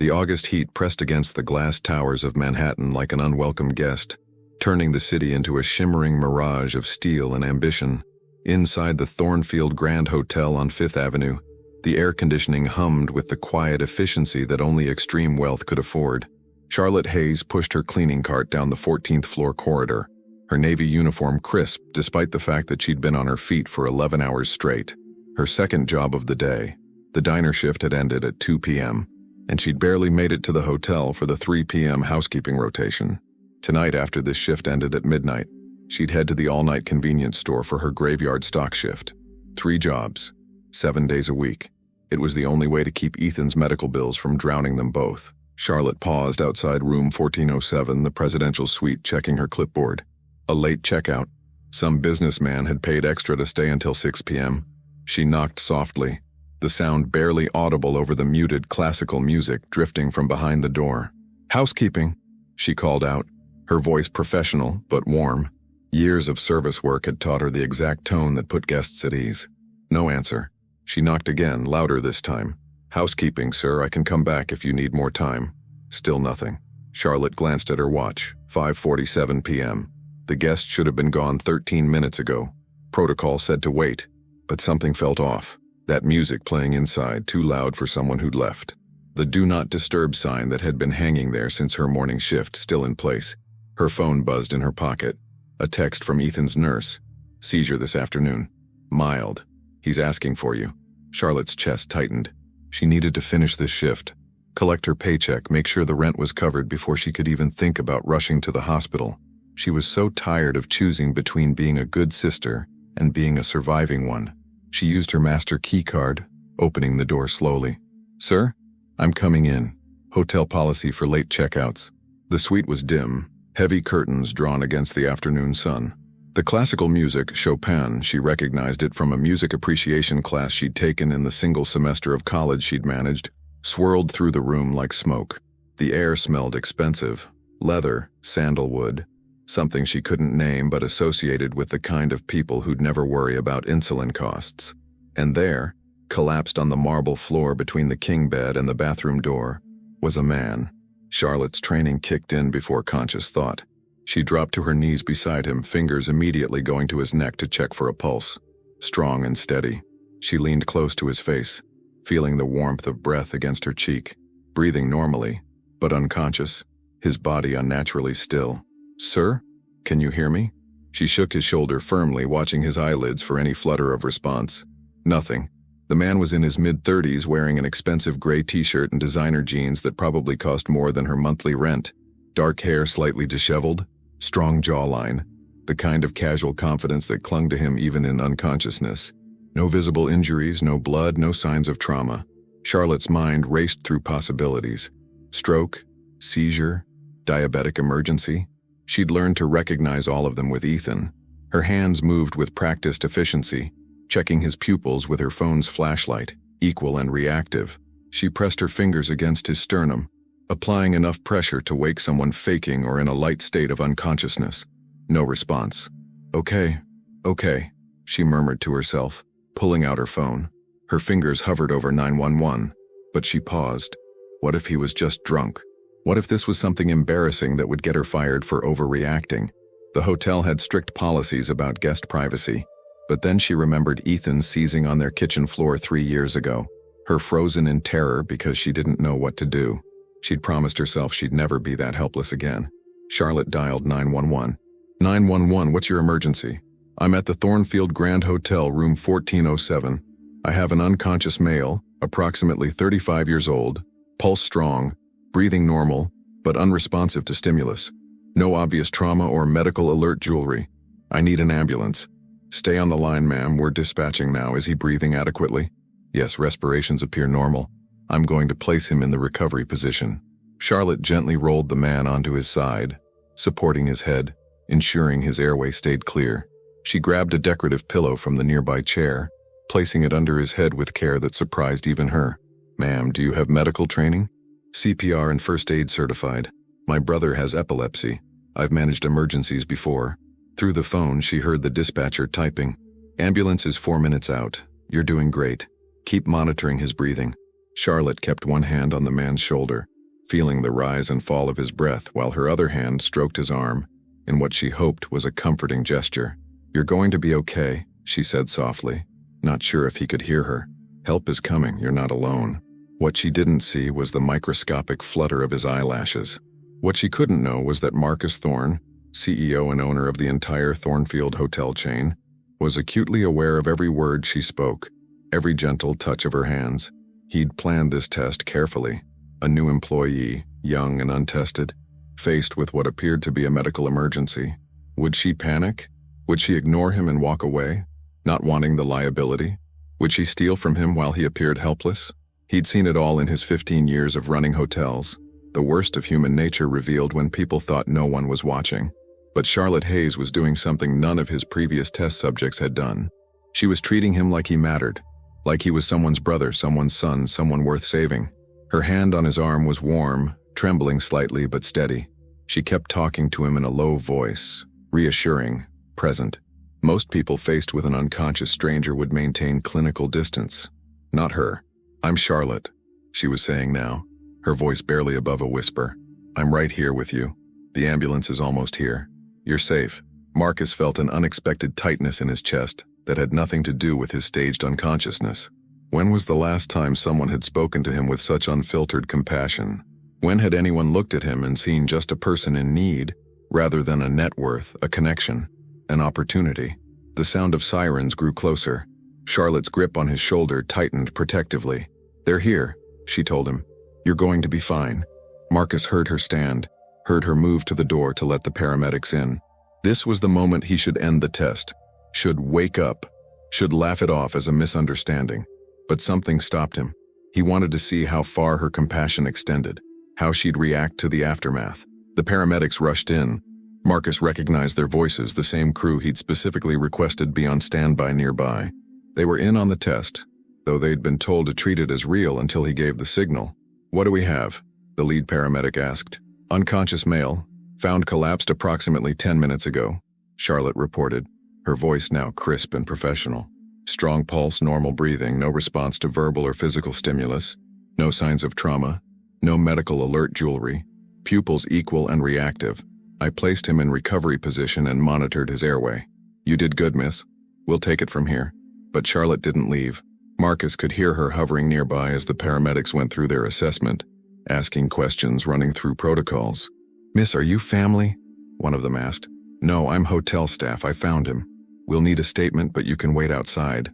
The August heat pressed against the glass towers of Manhattan like an unwelcome guest, turning the city into a shimmering mirage of steel and ambition. Inside the Thornfield Grand Hotel on Fifth Avenue, the air conditioning hummed with the quiet efficiency that only extreme wealth could afford. Charlotte Hayes pushed her cleaning cart down the 14th floor corridor, her navy uniform crisp despite the fact that she'd been on her feet for 11 hours straight. Her second job of the day. The diner shift had ended at 2 p.m., and she'd barely made it to the hotel for the 3 p.m. housekeeping rotation. Tonight, after this shift ended at midnight, she'd head to the all-night convenience store for her graveyard stock shift. 3 jobs, 7 days a week. It was the only way to keep Ethan's medical bills from drowning them both. Charlotte paused outside room 1407, the presidential suite, checking her clipboard. A late checkout. Some businessman had paid extra to stay until 6 p.m. She knocked softly, the sound barely audible over the muted classical music drifting from behind the door. "Housekeeping," she called out, her voice professional but warm. Years of service work had taught her the exact tone that put guests at ease. No answer. She knocked again, louder this time. "Housekeeping, sir, I can come back if you need more time." Still nothing. Charlotte glanced at her watch, 5:47 p.m. The guest should have been gone 13 minutes ago. Protocol said to wait, but something felt off. That music playing inside, too loud for someone who'd left. The do not disturb sign that had been hanging there since her morning shift, still in place. Her phone buzzed in her pocket. A text from Ethan's nurse. "Seizure this afternoon. Mild. He's asking for you." Charlotte's chest tightened. She needed to finish this shift, collect her paycheck, make sure the rent was covered before she could even think about rushing to the hospital. She was so tired of choosing between being a good sister and being a surviving one. She used her master key card, opening the door slowly. "Sir, I'm coming in. Hotel policy for late checkouts." The suite was dim, heavy curtains drawn against the afternoon sun. The classical music, Chopin, she recognized it from a music appreciation class she'd taken in the single semester of college she'd managed, swirled through the room like smoke. The air smelled expensive. Leather, sandalwood, something she couldn't name but associated with the kind of people who'd never worry about insulin costs. And there, collapsed on the marble floor between the king bed and the bathroom door, was a man. Charlotte's training kicked in before conscious thought. She dropped to her knees beside him, fingers immediately going to his neck to check for a pulse. Strong and steady. She leaned close to his face, feeling the warmth of breath against her cheek, breathing normally, but unconscious, his body unnaturally still. "Sir, can you hear me?" She shook his shoulder firmly, watching his eyelids for any flutter of response. Nothing. The man was in his mid-30s, wearing an expensive gray t-shirt and designer jeans that probably cost more than her monthly rent. Dark hair slightly disheveled, strong jawline, the kind of casual confidence that clung to him even in unconsciousness. No visible injuries, no blood, no signs of trauma. Charlotte's mind raced through possibilities. Stroke, seizure, diabetic emergency. She'd learned to recognize all of them with Ethan. Her hands moved with practiced efficiency, checking his pupils with her phone's flashlight, equal and reactive. She pressed her fingers against his sternum, applying enough pressure to wake someone faking or in a light state of unconsciousness. No response. Okay, she murmured to herself, pulling out her phone. Her fingers hovered over 911, but she paused. What if he was just drunk? What if this was something embarrassing that would get her fired for overreacting? The hotel had strict policies about guest privacy, but then she remembered Ethan seizing on their kitchen floor 3 years ago, her frozen in terror because she didn't know what to do. She'd promised herself she'd never be that helpless again. Charlotte dialed 911. 911, what's your emergency? I'm at the Thornfield Grand Hotel, room 1407. I have an unconscious male, approximately 35 years old, pulse strong, breathing normal, but unresponsive to stimulus. No obvious trauma or medical alert jewelry. I need an ambulance. Stay on the line, ma'am. We're dispatching now. Is he breathing adequately? Yes, respirations appear normal. I'm going to place him in the recovery position. Charlotte gently rolled the man onto his side, supporting his head, ensuring his airway stayed clear. She grabbed a decorative pillow from the nearby chair, placing it under his head with care that surprised even her. Ma'am, do you have medical training? CPR and first aid certified. My brother has epilepsy. I've managed emergencies before. Through the phone, she heard the dispatcher typing. Ambulance is 4 minutes out. You're doing great. Keep monitoring his breathing. Charlotte kept one hand on the man's shoulder, feeling the rise and fall of his breath while her other hand stroked his arm in what she hoped was a comforting gesture. "You're going to be okay," she said softly, not sure if he could hear her. "Help is coming, you're not alone." What she didn't see was the microscopic flutter of his eyelashes. What she couldn't know was that Marcus Thorne, CEO and owner of the entire Thornfield hotel chain, was acutely aware of every word she spoke, every gentle touch of her hands. He'd planned this test carefully. A new employee, young and untested, faced with what appeared to be a medical emergency. Would she panic? Would she ignore him and walk away, not wanting the liability? Would she steal from him while he appeared helpless? He'd seen it all in his 15 years of running hotels, the worst of human nature revealed when people thought no one was watching. But Charlotte Hayes was doing something none of his previous test subjects had done. She was treating him like he mattered, like he was someone's brother, someone's son, someone worth saving. Her hand on his arm was warm, trembling slightly but steady. She kept talking to him in a low voice, reassuring, present. Most people faced with an unconscious stranger would maintain clinical distance. Not her. "I'm Charlotte," she was saying now, her voice barely above a whisper. "I'm right here with you. The ambulance is almost here. You're safe." Marcus felt an unexpected tightness in his chest that had nothing to do with his staged unconsciousness. When was the last time someone had spoken to him with such unfiltered compassion? When had anyone looked at him and seen just a person in need, rather than a net worth, a connection, an opportunity? The sound of sirens grew closer. Charlotte's grip on his shoulder tightened protectively. "They're here," she told him. "You're going to be fine." Marcus heard her stand, heard her move to the door to let the paramedics in. This was the moment he should end the test, should wake up, should laugh it off as a misunderstanding. But something stopped him. He wanted to see how far her compassion extended, how she'd react to the aftermath. The paramedics rushed in. Marcus recognized their voices, the same crew he'd specifically requested be on standby nearby. They were in on the test, though they'd been told to treat it as real until he gave the signal. "What do we have?" the lead paramedic asked. "Unconscious male, found collapsed approximately 10 minutes ago," Charlotte reported, her voice now crisp and professional. "Strong pulse, normal breathing, no response to verbal or physical stimulus, no signs of trauma, no medical alert jewelry, pupils equal and reactive. I placed him in recovery position and monitored his airway. You did good, miss. We'll take it from here." But Charlotte didn't leave. Marcus could hear her hovering nearby as the paramedics went through their assessment, asking questions, running through protocols. "Miss, are you family?" one of them asked. "No, I'm hotel staff. I found him. We'll need a statement, but you can wait outside."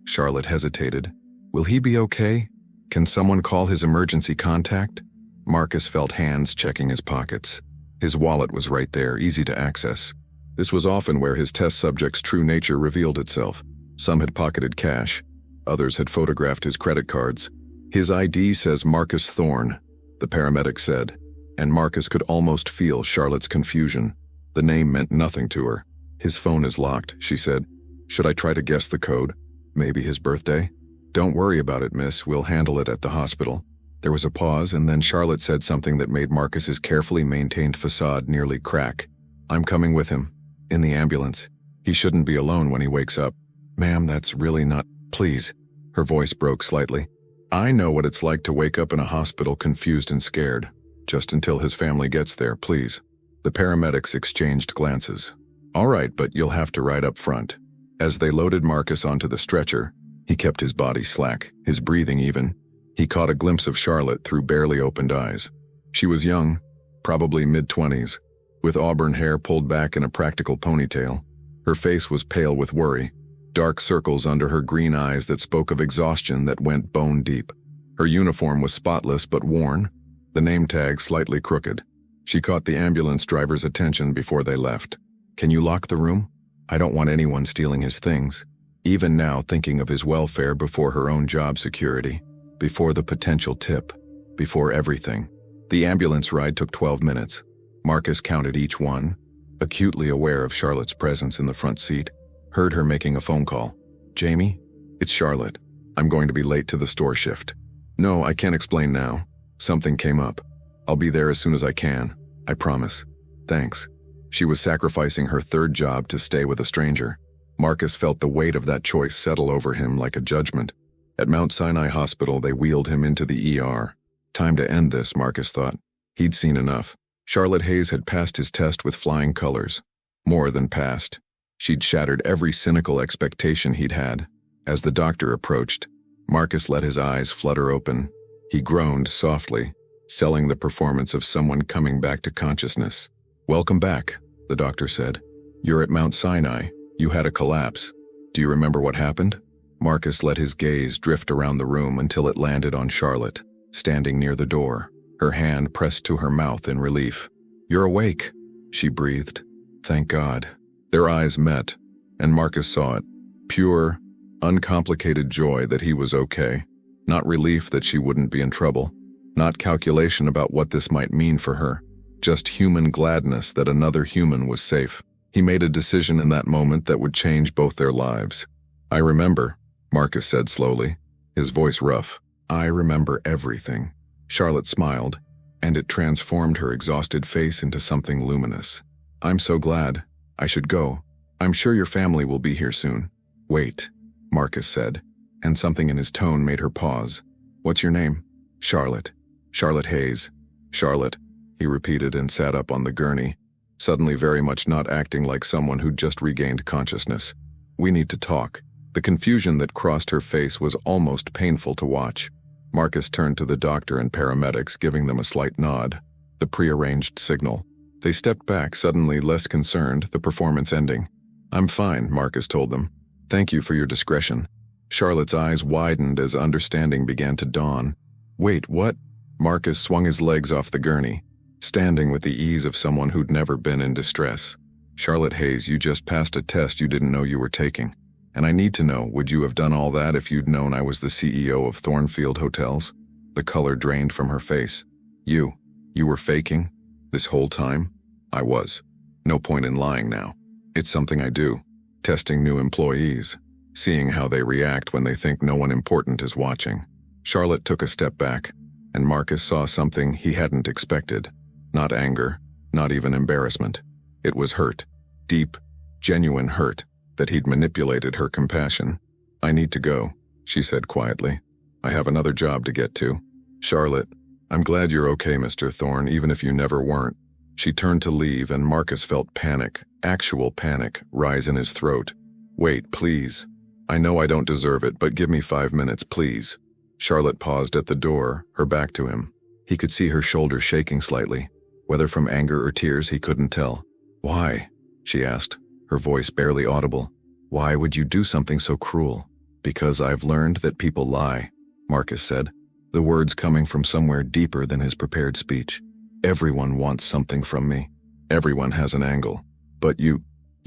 Charlotte hesitated. "Will he be okay? Can someone call his emergency contact?" Marcus felt hands checking his pockets. His wallet was right there, easy to access. This was often where his test subject's true nature revealed itself. Some had pocketed cash. Others had photographed his credit cards. "His ID says Marcus Thorne," the paramedic said, and Marcus could almost feel Charlotte's confusion. The name meant nothing to her. "His phone is locked," she said. "Should I try to guess the code? Maybe his birthday?" "Don't worry about it, miss. We'll handle it at the hospital." There was a pause, and then Charlotte said something that made Marcus's carefully maintained facade nearly crack. "I'm coming with him. In the ambulance. He shouldn't be alone when he wakes up." "Ma'am, that's really not—" "Please." Her voice broke slightly. "I know what it's like to wake up in a hospital confused and scared. Just until his family gets there, please." The paramedics exchanged glances. "All right, but you'll have to ride up front." As they loaded Marcus onto the stretcher, he kept his body slack, his breathing even. He caught a glimpse of Charlotte through barely opened eyes. She was young, probably mid-20s, with auburn hair pulled back in a practical ponytail. Her face was pale with worry, dark circles under her green eyes that spoke of exhaustion that went bone deep. Her uniform was spotless but worn, the name tag slightly crooked. She caught the ambulance driver's attention before they left. "Can you lock the room? I don't want anyone stealing his things." Even now thinking of his welfare before her own job security, before the potential tip, before everything. The ambulance ride took 12 minutes. Marcus counted each one, acutely aware of Charlotte's presence in the front seat, heard her making a phone call. "Jamie? It's Charlotte. I'm going to be late to the store shift." "No, I can't explain now. Something came up. I'll be there as soon as I can. I promise." "Thanks." She was sacrificing her third job to stay with a stranger. Marcus felt the weight of that choice settle over him like a judgment. At Mount Sinai Hospital, they wheeled him into the ER. Time to end this, Marcus thought. He'd seen enough. Charlotte Hayes had passed his test with flying colors. More than passed. She'd shattered every cynical expectation he'd had. As the doctor approached, Marcus let his eyes flutter open. He groaned softly, selling the performance of someone coming back to consciousness. "Welcome back," the doctor said. "You're at Mount Sinai. You had a collapse. Do you remember what happened?" Marcus let his gaze drift around the room until it landed on Charlotte, standing near the door, her hand pressed to her mouth in relief. "You're awake," she breathed. "Thank God." Their eyes met, and Marcus saw it. Pure, uncomplicated joy that he was okay. Not relief that she wouldn't be in trouble. Not calculation about what this might mean for her. Just human gladness that another human was safe. He made a decision in that moment that would change both their lives. "I remember," Marcus said slowly, his voice rough. "I remember everything." Charlotte smiled, and it transformed her exhausted face into something luminous. "I'm so glad. I should go. I'm sure your family will be here soon." "Wait," Marcus said, and something in his tone made her pause. "What's your name?" "Charlotte. Charlotte Hayes." "Charlotte," he repeated and sat up on the gurney, suddenly very much not acting like someone who'd just regained consciousness. "We need to talk." The confusion that crossed her face was almost painful to watch. Marcus turned to the doctor and paramedics, giving them a slight nod, the prearranged signal. They stepped back, suddenly less concerned, the performance ending. "I'm fine," Marcus told them. "Thank you for your discretion." Charlotte's eyes widened as understanding began to dawn. "Wait, what?" Marcus swung his legs off the gurney, standing with the ease of someone who'd never been in distress. "Charlotte Hayes, you just passed a test you didn't know you were taking. And I need to know, would you have done all that if you'd known I was the CEO of Thornfield Hotels?" The color drained from her face. You were faking? This whole time?" "I was. No point in lying now. It's something I do. Testing new employees. Seeing how they react when they think no one important is watching." Charlotte took a step back, and Marcus saw something he hadn't expected. Not anger, not even embarrassment. It was hurt. Deep, genuine hurt that he'd manipulated her compassion. "I need to go," she said quietly. "I have another job to get to." "Charlotte, I'm glad you're okay, Mr. Thorne, even if you never weren't." She turned to leave, and Marcus felt panic, actual panic, rise in his throat. "Wait, please. I know I don't deserve it, but give me 5 minutes, please." Charlotte paused at the door, her back to him. He could see her shoulders shaking slightly. Whether from anger or tears, he couldn't tell. "Why?" she asked, her voice barely audible. "Why would you do something so cruel?" "Because I've learned that people lie," Marcus said, the words coming from somewhere deeper than his prepared speech. "Everyone wants something from me. Everyone has an angle. But you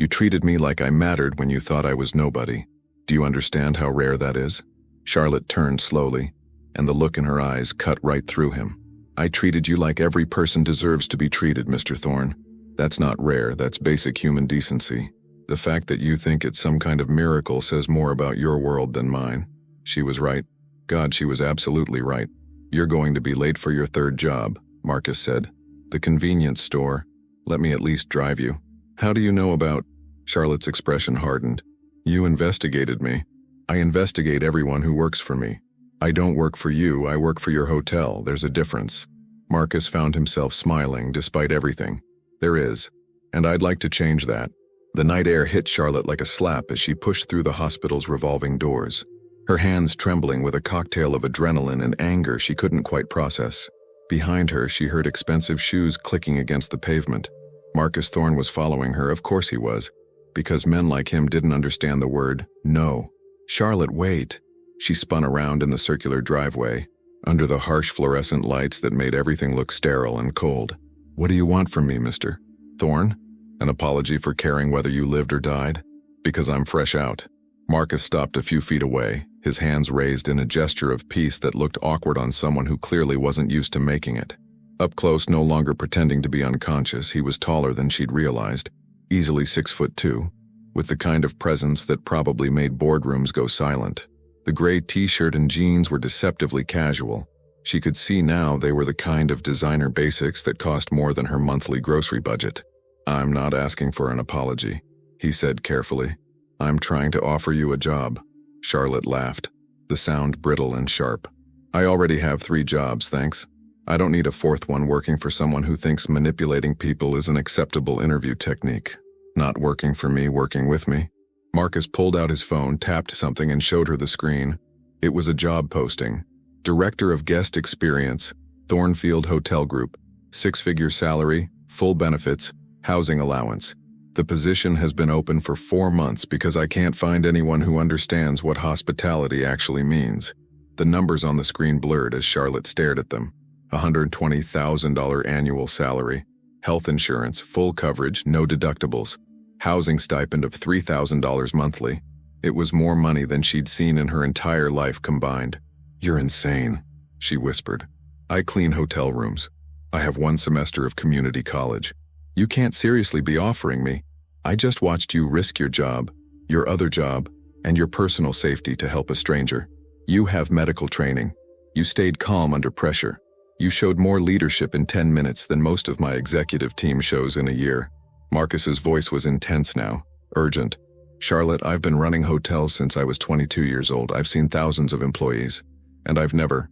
treated me like I mattered when you thought I was nobody. Do you understand how rare that is?" Charlotte turned slowly, and the look in her eyes cut right through him. "I treated you like every person deserves to be treated, Mr. Thorne. That's not rare, that's basic human decency. The fact that you think it's some kind of miracle says more about your world than mine." She was right. God, she was absolutely right. "You're going to be late for your third job," Marcus said. "The convenience store. Let me at least drive you." "How do you know about—" Charlotte's expression hardened. "You investigated me. I investigate everyone who works for me. I don't work for you, I work for your hotel. There's a difference." Marcus found himself smiling despite everything. "There is. And I'd like to change that." The night air hit Charlotte like a slap as she pushed through the hospital's revolving doors, her hands trembling with a cocktail of adrenaline and anger she couldn't quite process. Behind her, she heard expensive shoes clicking against the pavement. Marcus Thorne was following her, of course he was, because men like him didn't understand the word no. "Charlotte, wait." She spun around in the circular driveway, under the harsh fluorescent lights that made everything look sterile and cold. "What do you want from me, Mr. Thorne? An apology for caring whether you lived or died? Because I'm fresh out." Marcus stopped a few feet away, his hands raised in a gesture of peace that looked awkward on someone who clearly wasn't used to making it. Up close, no longer pretending to be unconscious, he was taller than she'd realized, easily 6'2", with the kind of presence that probably made boardrooms go silent. The gray t-shirt and jeans were deceptively casual. She could see now they were the kind of designer basics that cost more than her monthly grocery budget. "I'm not asking for an apology," he said carefully. "I'm trying to offer you a job." Charlotte laughed, the sound brittle and sharp. "I already have 3 jobs, thanks." I don't need a fourth one working for someone who thinks manipulating people is an acceptable interview technique. Not working for me, working with me. Marcus pulled out his phone, tapped something, and showed her the screen. It was a job posting. Director of Guest Experience, Thornfield Hotel Group. 6-figure salary, full benefits, housing allowance. The position has been open for 4 months because I can't find anyone who understands what hospitality actually means. The numbers on the screen blurred as Charlotte stared at them. $120,000 annual salary, health insurance, full coverage, no deductibles, housing stipend of $3,000 monthly. It was more money than she'd seen in her entire life combined. "You're insane," she whispered. "I clean hotel rooms. I have 1 semester of community college. You can't seriously be offering me. I just watched you risk your job, your other job, and your personal safety to help a stranger. You have medical training. You stayed calm under pressure. You showed more leadership in 10 minutes than most of my executive team shows in a year." Marcus's voice was intense now, urgent. "Charlotte, I've been running hotels since I was 22 years old. I've seen thousands of employees. And I've never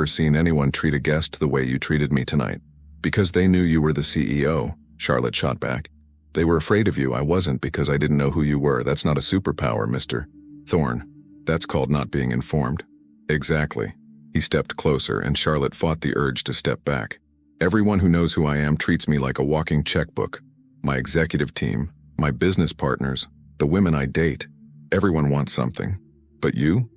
seen anyone treat a guest the way you treated me tonight. Because they knew you were the CEO, Charlotte shot back. They were afraid of you. I wasn't, because I didn't know who you were. That's not a superpower, Mr. Thorne. That's called not being informed." "Exactly." He stepped closer, and Charlotte fought the urge to step back. "Everyone who knows who I am treats me like a walking checkbook. My executive team, my business partners, the women I date. Everyone wants something. But you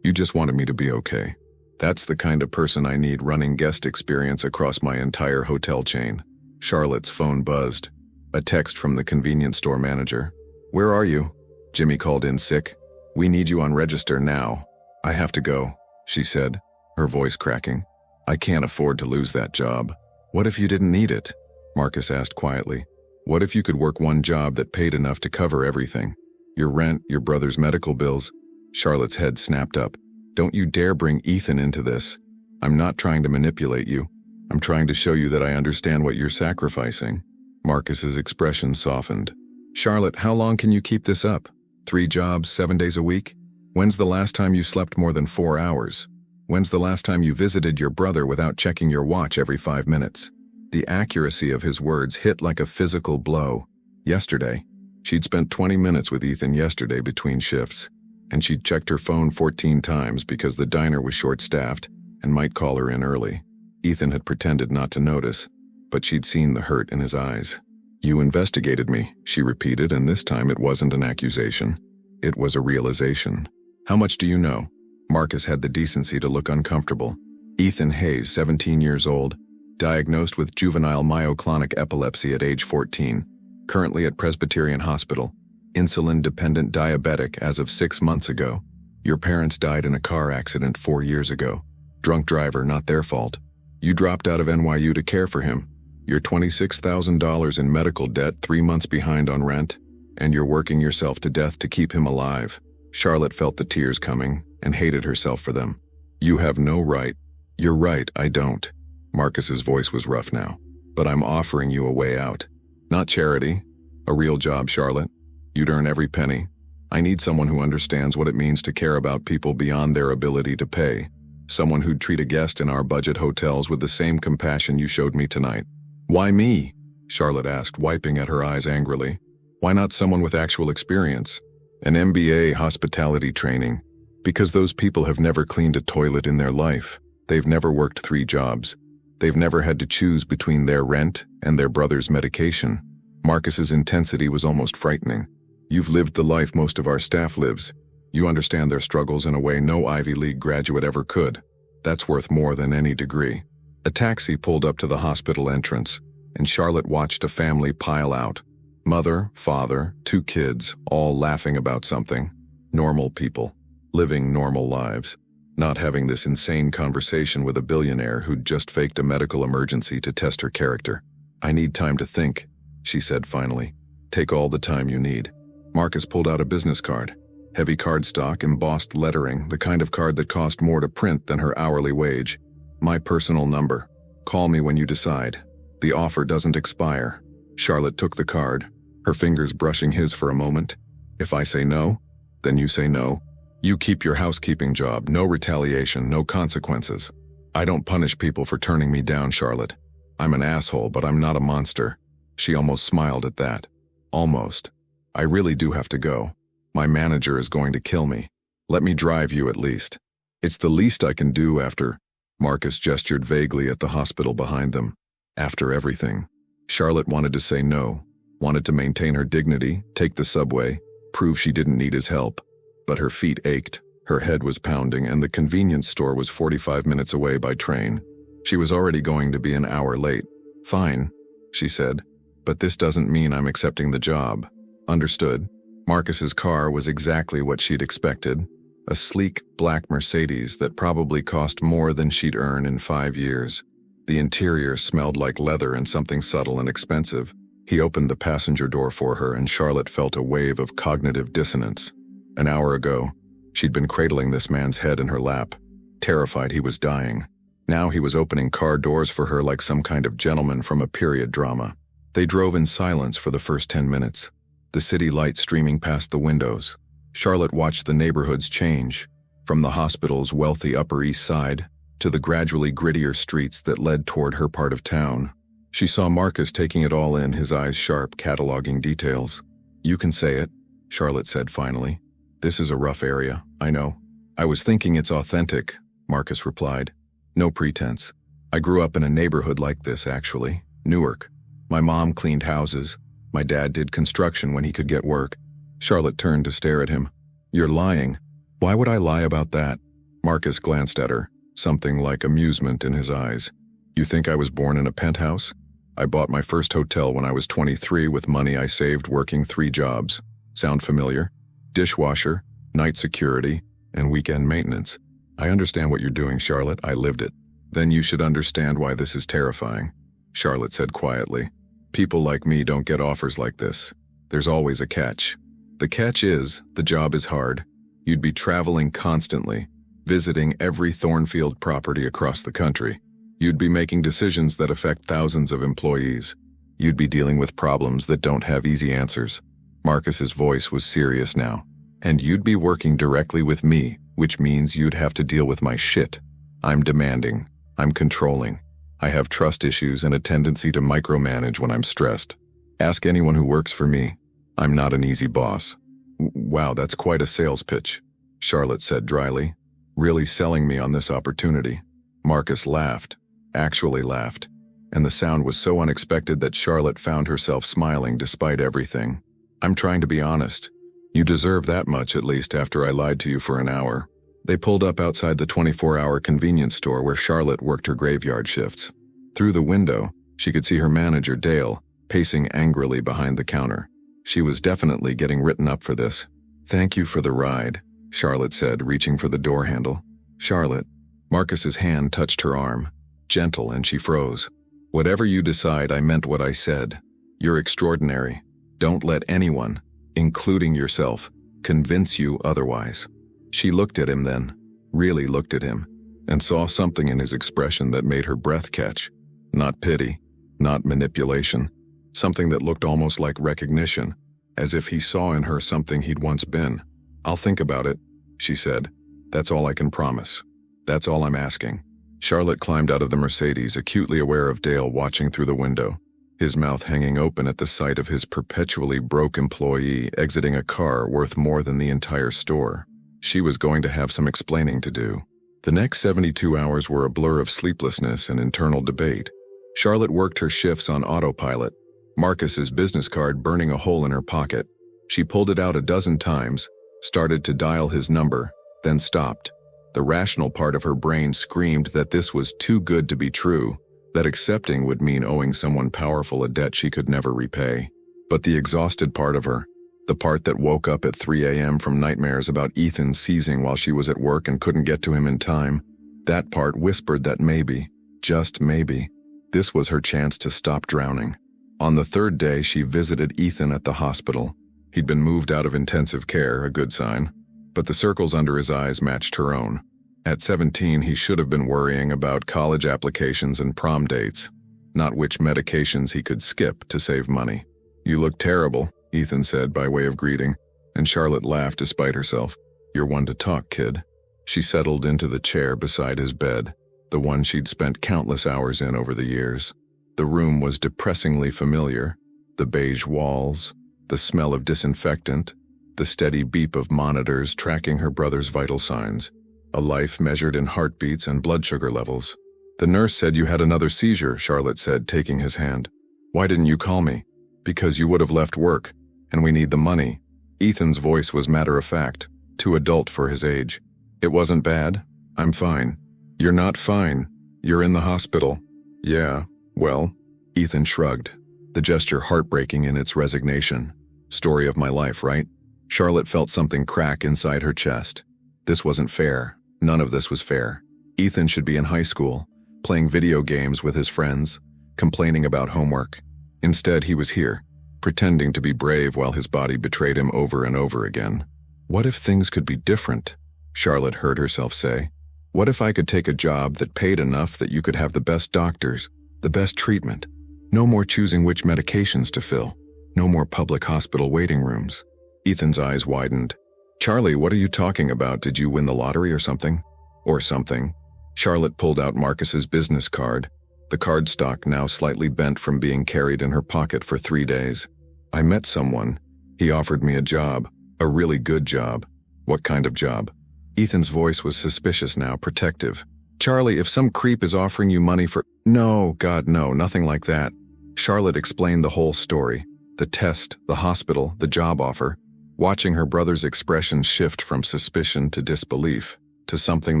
just wanted me to be okay. That's the kind of person I need running guest experience across my entire hotel chain." Charlotte's phone buzzed. A text from the convenience store manager. "Where are you?" Jimmy called in sick. "We need you on register now." "I have to go," she said, her voice cracking. "I can't afford to lose that job." "What if you didn't need it?" Marcus asked quietly. "What if you could work one job that paid enough to cover everything? Your rent, your brother's medical bills?" Charlotte's head snapped up. "Don't you dare bring Ethan into this. I'm not trying to manipulate you. I'm trying to show you that I understand what you're sacrificing." Marcus's expression softened. "Charlotte, how long can you keep this up? 3 jobs, 7 days a week? When's the last time you slept more than 4 hours? When's the last time you visited your brother without checking your watch every 5 minutes?" The accuracy of his words hit like a physical blow. Yesterday. She'd spent 20 minutes with Ethan yesterday between shifts, and she'd checked her phone 14 times because the diner was short-staffed and might call her in early. Ethan had pretended not to notice, but she'd seen the hurt in his eyes. "You investigated me," she repeated, and this time it wasn't an accusation. It was a realization. "How much do you know?" Marcus had the decency to look uncomfortable. Ethan Hayes, 17 years old, diagnosed with juvenile myoclonic epilepsy at age 14, currently at Presbyterian Hospital, insulin-dependent diabetic as of 6 months ago. Your parents died in a car accident 4 years ago. Drunk driver, not their fault. You dropped out of NYU to care for him. You're $26,000 in medical debt, 3 months behind on rent, and you're working yourself to death to keep him alive. Charlotte felt the tears coming and hated herself for them. "You have no right." "You're right, I don't." Marcus's voice was rough now. "But I'm offering you a way out. Not charity. A real job, Charlotte. You'd earn every penny. I need someone who understands what it means to care about people beyond their ability to pay. Someone who'd treat a guest in our budget hotels with the same compassion you showed me tonight." "Why me?" Charlotte asked, wiping at her eyes angrily. "Why not someone with actual experience? An MBA, hospitality training? Because those people have never cleaned a toilet in their life. They've never worked 3 jobs. They've never had to choose between their rent and their brother's medication." Marcus's intensity was almost frightening. "You've lived the life most of our staff lives. You understand their struggles in a way no Ivy League graduate ever could. That's worth more than any degree." A taxi pulled up to the hospital entrance, and Charlotte watched a family pile out. Mother, father, 2 kids, all laughing about something. Normal people, living normal lives, not having this insane conversation with a billionaire who'd just faked a medical emergency to test her character. "I need time to think," she said finally. "Take all the time you need." Marcus pulled out a business card. Heavy cardstock, embossed lettering, the kind of card that cost more to print than her hourly wage. "My personal number. Call me when you decide. The offer doesn't expire." Charlotte took the card, her fingers brushing his for a moment. "If I say no, then you say no. You keep your housekeeping job, no retaliation, no consequences." I don't punish people for turning me down, Charlotte. I'm an asshole, but I'm not a monster. She almost smiled at that. Almost. I really do have to go. My manager is going to kill me. Let me drive you at least. It's the least I can do after. Marcus gestured vaguely at the hospital behind them. After everything. Charlotte wanted to say no, wanted to maintain her dignity, take the subway, prove she didn't need his help. But her feet ached, her head was pounding, and the convenience store was 45 minutes away by train. She was already going to be an hour late. Fine, she said, but this doesn't mean I'm accepting the job. Understood. Marcus's car was exactly what she'd expected. A sleek, black Mercedes that probably cost more than she'd earn in 5 years. The interior smelled like leather and something subtle and expensive. He opened the passenger door for her, and Charlotte felt a wave of cognitive dissonance. An hour ago, she'd been cradling this man's head in her lap, terrified he was dying. Now he was opening car doors for her like some kind of gentleman from a period drama. They drove in silence for the first 10 minutes, the city light streaming past the windows. Charlotte watched the neighborhoods change, from the hospital's wealthy Upper East Side to the gradually grittier streets that led toward her part of town. She saw Marcus taking it all in, his eyes sharp, cataloging details. You can say it, Charlotte said finally. This is a rough area, I know. I was thinking it's authentic, Marcus replied. No pretense. I grew up in a neighborhood like this, actually. Newark. My mom cleaned houses. My dad did construction when he could get work. Charlotte turned to stare at him. You're lying. Why would I lie about that? Marcus glanced at her, something like amusement in his eyes. You think I was born in a penthouse? I bought my first hotel when I was 23 with money I saved working 3 jobs. Sound familiar? Dishwasher, night security, and weekend maintenance. I understand what you're doing, Charlotte. I lived it. Then you should understand why this is terrifying, Charlotte said quietly. People like me don't get offers like this. There's always a catch. The catch is, the job is hard. You'd be traveling constantly, visiting every Thornfield property across the country. You'd be making decisions that affect thousands of employees. You'd be dealing with problems that don't have easy answers. Marcus's voice was serious now. And you'd be working directly with me, which means you'd have to deal with my shit. I'm demanding. I'm controlling. I have trust issues and a tendency to micromanage when I'm stressed. Ask anyone who works for me. I'm not an easy boss. Wow, that's quite a sales pitch, Charlotte said dryly. Really selling me on this opportunity. Marcus laughed, actually laughed, and the sound was so unexpected that Charlotte found herself smiling despite everything. I'm trying to be honest. You deserve that much, at least, after I lied to you for an hour. They pulled up outside the 24-hour convenience store where Charlotte worked her graveyard shifts. Through the window, she could see her manager, Dale, pacing angrily behind the counter. She was definitely getting written up for this. Thank you for the ride, Charlotte said, reaching for the door handle. Charlotte. Marcus's hand touched her arm, gentle, and she froze. Whatever you decide, I meant what I said. You're extraordinary. Don't let anyone, including yourself, convince you otherwise. She looked at him then, really looked at him, and saw something in his expression that made her breath catch. Not pity, not manipulation, something that looked almost like recognition, as if he saw in her something he'd once been. I'll think about it, she said. That's all I can promise. That's all I'm asking. Charlotte climbed out of the Mercedes, acutely aware of Dale watching through the window, his mouth hanging open at the sight of his perpetually broke employee exiting a car worth more than the entire store. She was going to have some explaining to do. The next 72 hours were a blur of sleeplessness and internal debate. Charlotte worked her shifts on autopilot, Marcus's business card burning a hole in her pocket. She pulled it out a dozen times, started to dial his number, then stopped. The rational part of her brain screamed that this was too good to be true, that accepting would mean owing someone powerful a debt she could never repay. But the exhausted part of her, the part that woke up at 3 a.m. from nightmares about Ethan seizing while she was at work and couldn't get to him in time, that part whispered that maybe, just maybe, this was her chance to stop drowning. On the 3rd day, she visited Ethan at the hospital. He'd been moved out of intensive care, a good sign, but the circles under his eyes matched her own. At 17, he should have been worrying about college applications and prom dates, not which medications he could skip to save money. You look terrible, Ethan said by way of greeting, and Charlotte laughed despite herself. You're one to talk, kid. She settled into the chair beside his bed. the one she'd spent countless hours in over the years. The room was depressingly familiar. The beige walls, the smell of disinfectant, the steady beep of monitors tracking her brother's vital signs. A life measured in heartbeats and blood sugar levels. "The nurse said you had another seizure," Charlotte said, taking his hand. "Why didn't you call me?" "Because you would have left work, and we need the money." Ethan's voice was matter-of-fact, too adult for his age. "It wasn't bad. I'm fine." "You're not fine. You're in the hospital." "Yeah, well," Ethan shrugged, the gesture heartbreaking in its resignation. "Story of my life, right?" Charlotte felt something crack inside her chest. This wasn't fair. None of this was fair. Ethan should be in high school, playing video games with his friends, complaining about homework. Instead, he was here, pretending to be brave while his body betrayed him over and over again. "What if things could be different?" Charlotte heard herself say. "What if I could take a job that paid enough that you could have the best doctors, the best treatment? No more choosing which medications to fill. No more public hospital waiting rooms." Ethan's eyes widened. "Charlie, what are you talking about? Did you win the lottery or something?" "Or something." Charlotte pulled out Marcus's business card, the cardstock now slightly bent from being carried in her pocket for 3 days. "I met someone. He offered me a job, a really good job." "What kind of job?" Ethan's voice was suspicious now, protective. "Charlie, if some creep is offering you money for—" "No, God, no, nothing like that." Charlotte explained the whole story. The test, the hospital, the job offer. Watching her brother's expression shift from suspicion to disbelief, to something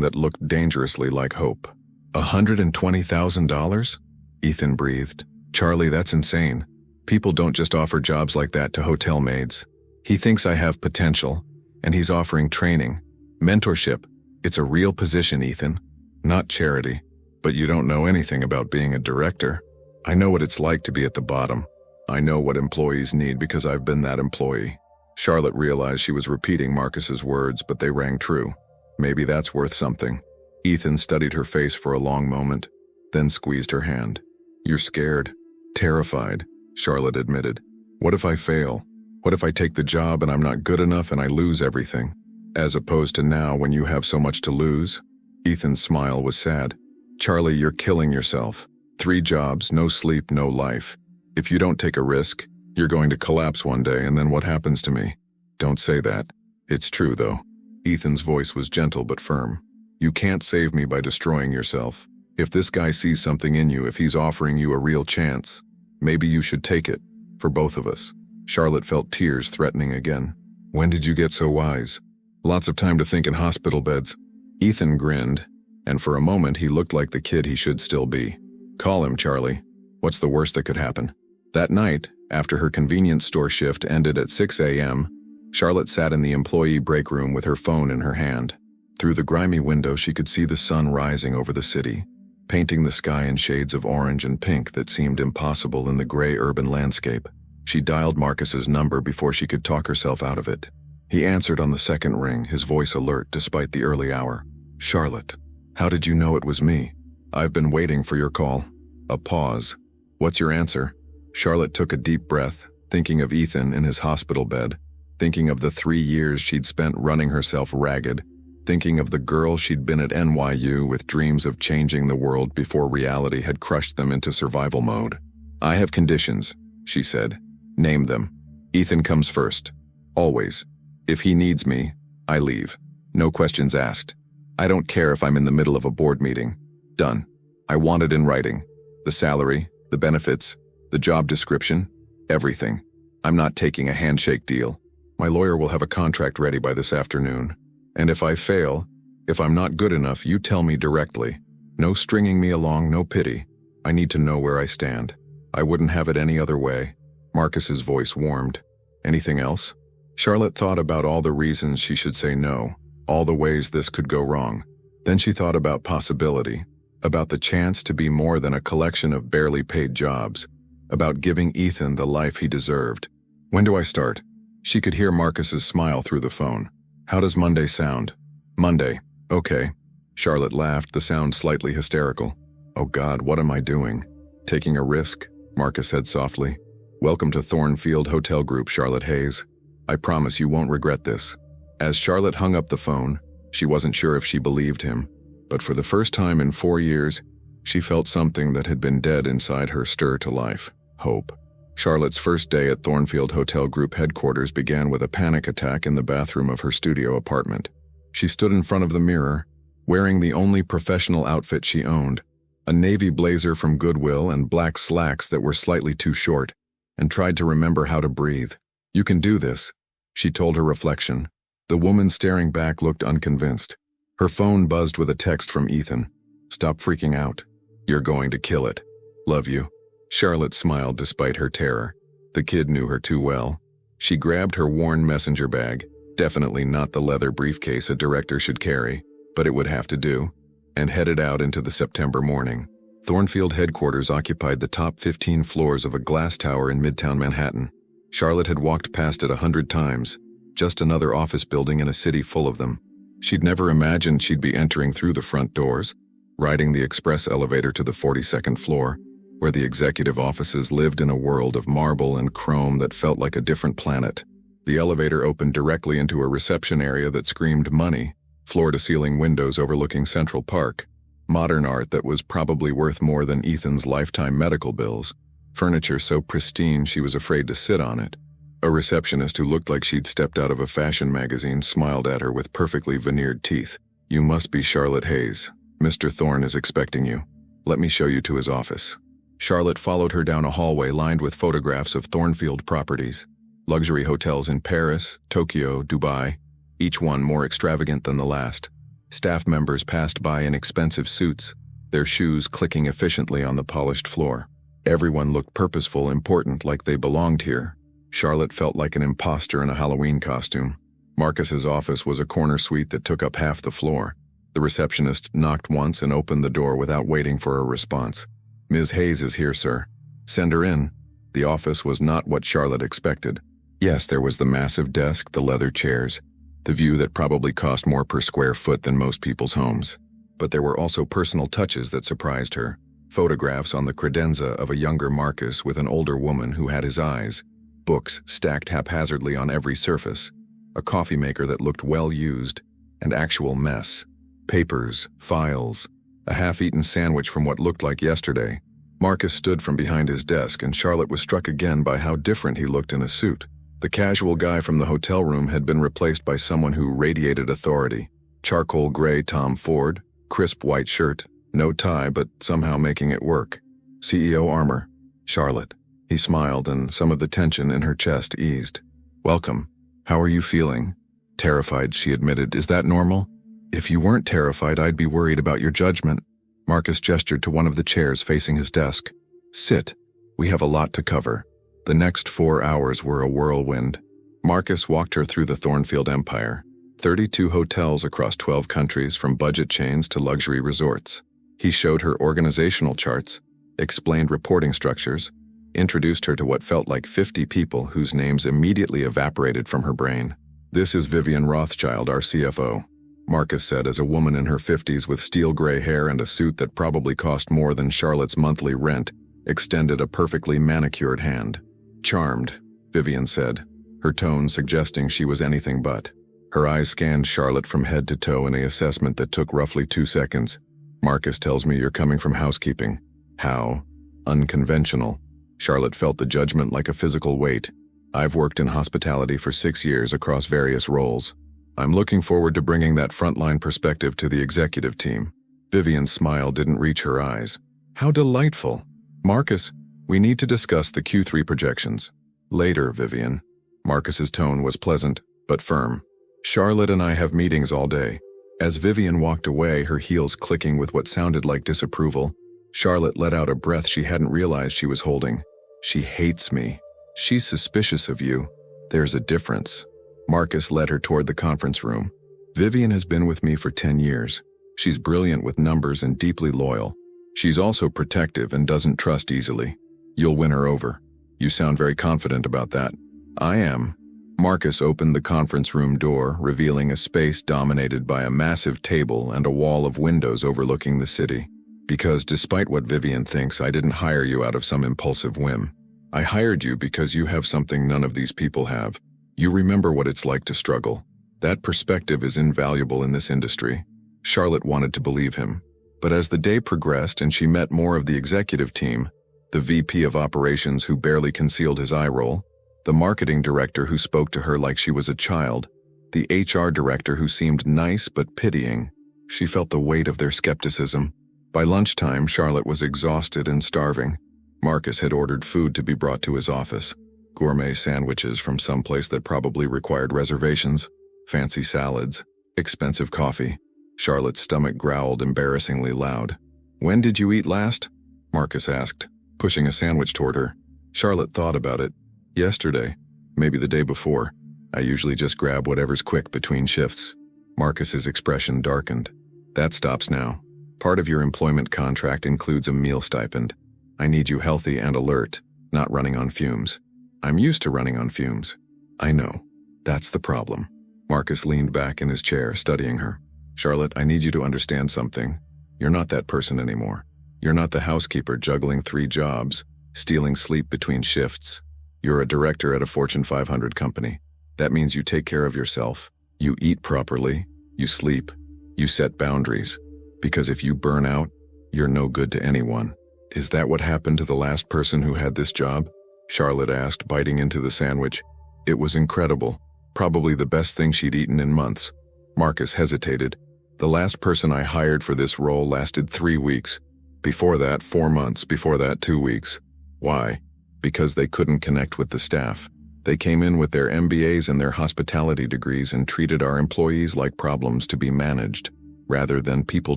that looked dangerously like hope. $120,000? Ethan breathed. "Charlie, that's insane. People don't just offer jobs like that to hotel maids. He thinks I have potential, and he's offering training. Mentorship. It's a real position, Ethan. Not charity. But you don't know anything about being a director. I know what it's like to be at the bottom. I know what employees need because I've been that employee." Charlotte realized she was repeating Marcus's words, but they rang true. Maybe that's worth something. Ethan studied her face for a long moment, then squeezed her hand. "You're scared. Terrified," Charlotte admitted. "What if I fail? What if I take the job and I'm not good enough and I lose everything? As opposed to now when you have so much to lose?" Ethan's smile was sad. "Charlie, you're killing yourself. 3 jobs, no sleep, no life. If you don't take a risk, you're going to collapse one day, and then what happens to me?" "Don't say that. It's true, though." Ethan's voice was gentle but firm. "You can't save me by destroying yourself. If this guy sees something in you, if he's offering you a real chance, maybe you should take it, for both of us." Charlotte felt tears threatening again. "When did you get so wise?" "Lots of time to think in hospital beds." Ethan grinned, and for a moment he looked like the kid he should still be. "Call him, Charlie. What's the worst that could happen?" That night, after her convenience store shift ended at 6 a.m., Charlotte sat in the employee break room with her phone in her hand. Through the grimy window she could see the sun rising over the city, painting the sky in shades of orange and pink that seemed impossible in the gray urban landscape. She dialed Marcus's number before she could talk herself out of it. He answered on the second ring, his voice alert despite the early hour. "Charlotte, how did you know it was me?" "I've been waiting for your call." A pause. "What's your answer?" Charlotte took a deep breath, thinking of Ethan in his hospital bed, thinking of the 3 years she'd spent running herself ragged, thinking of the girl she'd been at NYU with dreams of changing the world before reality had crushed them into survival mode. "I have conditions," she said. "Name them." "Ethan comes first. Always. If he needs me, I leave. No questions asked. I don't care if I'm in the middle of a board meeting. Done. I want it in writing. The salary, the benefits, the job description, everything. I'm not taking a handshake deal. My lawyer will have a contract ready by this afternoon. And if I fail, if I'm not good enough, you tell me directly. No stringing me along, no pity. I need to know where I stand. I wouldn't have it any other way." Marcus's voice warmed. "Anything else?" Charlotte thought about all the reasons she should say no, all the ways this could go wrong. Then she thought about possibility, about the chance to be more than a collection of barely paid jobs, about giving Ethan the life he deserved. "When do I start?" She could hear Marcus's smile through the phone. "How does Monday sound?" "Monday. Okay." Charlotte laughed, the sound slightly hysterical. "Oh God, what am I doing?" "Taking a risk," Marcus said softly. "Welcome to Thornfield Hotel Group, Charlotte Hayes. I promise you won't regret this." As Charlotte hung up the phone, she wasn't sure if she believed him. But for the first time in 4 years, she felt something that had been dead inside her stir to life: hope. Charlotte's first day at Thornfield Hotel Group headquarters began with a panic attack in the bathroom of her studio apartment. She stood in front of the mirror, wearing the only professional outfit she owned, a navy blazer from Goodwill and black slacks that were slightly too short, and tried to remember how to breathe. "You can do this," she told her reflection. The woman staring back looked unconvinced. Her phone buzzed with a text from Ethan. "Stop freaking out. You're going to kill it. Love you." Charlotte smiled despite her terror. The kid knew her too well. She grabbed her worn messenger bag, definitely not the leather briefcase a director should carry, but it would have to do, and headed out into the September morning. Thornfield headquarters occupied the top 15 floors of a glass tower in Midtown Manhattan. Charlotte had walked past it 100 times, just another office building in a city full of them. She'd never imagined she'd be entering through the front doors, riding the express elevator to the 42nd floor, where the executive offices lived in a world of marble and chrome that felt like a different planet. The elevator opened directly into a reception area that screamed money, floor-to-ceiling windows overlooking Central Park, modern art that was probably worth more than Ethan's lifetime medical bills, furniture so pristine she was afraid to sit on it. A receptionist who looked like she'd stepped out of a fashion magazine smiled at her with perfectly veneered teeth. "You must be Charlotte Hayes. Mr. Thorne is expecting you. Let me show you to his office." Charlotte followed her down a hallway lined with photographs of Thornfield properties, luxury hotels in Paris, Tokyo, Dubai, each one more extravagant than the last. Staff members passed by in expensive suits, their shoes clicking efficiently on the polished floor. Everyone looked purposeful, important, like they belonged here. Charlotte felt like an imposter in a Halloween costume. Marcus's office was a corner suite that took up half the floor. The receptionist knocked once and opened the door without waiting for a response. "Ms. Hayes is here, sir. Send her in." The office was not what Charlotte expected. Yes, there was the massive desk, the leather chairs, the view that probably cost more per square foot than most people's homes. But there were also personal touches that surprised her. Photographs on the credenza of a younger Marcus with an older woman who had his eyes, books stacked haphazardly on every surface, a coffee maker that looked well used, and actual mess. Papers, files, a half-eaten sandwich from what looked like yesterday. Marcus stood from behind his desk, and Charlotte was struck again by how different he looked in a suit. The casual guy from the hotel room had been replaced by someone who radiated authority. Charcoal gray Tom Ford, crisp white shirt, no tie but somehow making it work. CEO armor. "Charlotte." He smiled, and some of the tension in her chest eased. "Welcome. How are you feeling?" "Terrified," she admitted. "Is that normal?" "If you weren't terrified, I'd be worried about your judgment." Marcus gestured to one of the chairs facing his desk. "Sit. We have a lot to cover." The next 4 hours were a whirlwind. Marcus walked her through the Thornfield empire. 32 hotels across 12 countries, from budget chains to luxury resorts. He showed her organizational charts, explained reporting structures, introduced her to what felt like 50 people whose names immediately evaporated from her brain. "This is Vivian Rothschild, our CFO," Marcus said as a woman in her 50s with steel gray hair and a suit that probably cost more than Charlotte's monthly rent extended a perfectly manicured hand. "Charmed," Vivian said, her tone suggesting she was anything but. Her eyes scanned Charlotte from head to toe in an assessment that took roughly 2 seconds. "Marcus tells me you're coming from housekeeping." "How? Unconventional." Charlotte felt the judgment like a physical weight. "I've worked in hospitality for 6 years across various roles. I'm looking forward to bringing that frontline perspective to the executive team." Vivian's smile didn't reach her eyes. "How delightful. Marcus, we need to discuss the Q3 projections." "Later, Vivian." Marcus's tone was pleasant, but firm. "Charlotte and I have meetings all day." As Vivian walked away, her heels clicking with what sounded like disapproval, Charlotte let out a breath she hadn't realized she was holding. "She hates me. She's suspicious of you. There's a difference." Marcus led her toward the conference room. "Vivian has been with me for 10 years. She's brilliant with numbers and deeply loyal. She's also protective and doesn't trust easily. You'll win her over." "You sound very confident about that." "I am." Marcus opened the conference room door, revealing a space dominated by a massive table and a wall of windows overlooking the city. "Because despite what Vivian thinks, I didn't hire you out of some impulsive whim. I hired you because you have something none of these people have. You remember what it's like to struggle. That perspective is invaluable in this industry. Charlotte wanted to believe him. But as the day progressed and she met more of the executive team, the VP of operations who barely concealed his eye roll, the marketing director who spoke to her like she was a child, the HR director who seemed nice but pitying, she felt the weight of their skepticism. By lunchtime, Charlotte was exhausted and starving. Marcus had ordered food to be brought to his office. Gourmet sandwiches from someplace that probably required reservations, fancy salads, expensive coffee. Charlotte's stomach growled embarrassingly loud. "When did you eat last?" Marcus asked, pushing a sandwich toward her. Charlotte thought about it. "Yesterday, maybe the day before. I usually just grab whatever's quick between shifts." Marcus's expression darkened. "That stops now. Part of your employment contract includes a meal stipend. I need you healthy and alert, not running on fumes." "I'm used to running on fumes." "I know. That's the problem." Marcus leaned back in his chair, studying her. "Charlotte, I need you to understand something. You're not that person anymore. You're not the housekeeper juggling 3 jobs, stealing sleep between shifts. You're a director at a Fortune 500 company. That means you take care of yourself. You eat properly. You sleep. You set boundaries. Because if you burn out, you're no good to anyone." "Is that what happened to the last person who had this job?" Charlotte asked, biting into the sandwich. It was incredible. Probably the best thing she'd eaten in months. Marcus hesitated. "The last person I hired for this role lasted 3 weeks. Before that, 4 months. Before that, 2 weeks. Why? Because they couldn't connect with the staff. They came in with their MBAs and their hospitality degrees and treated our employees like problems to be managed, rather than people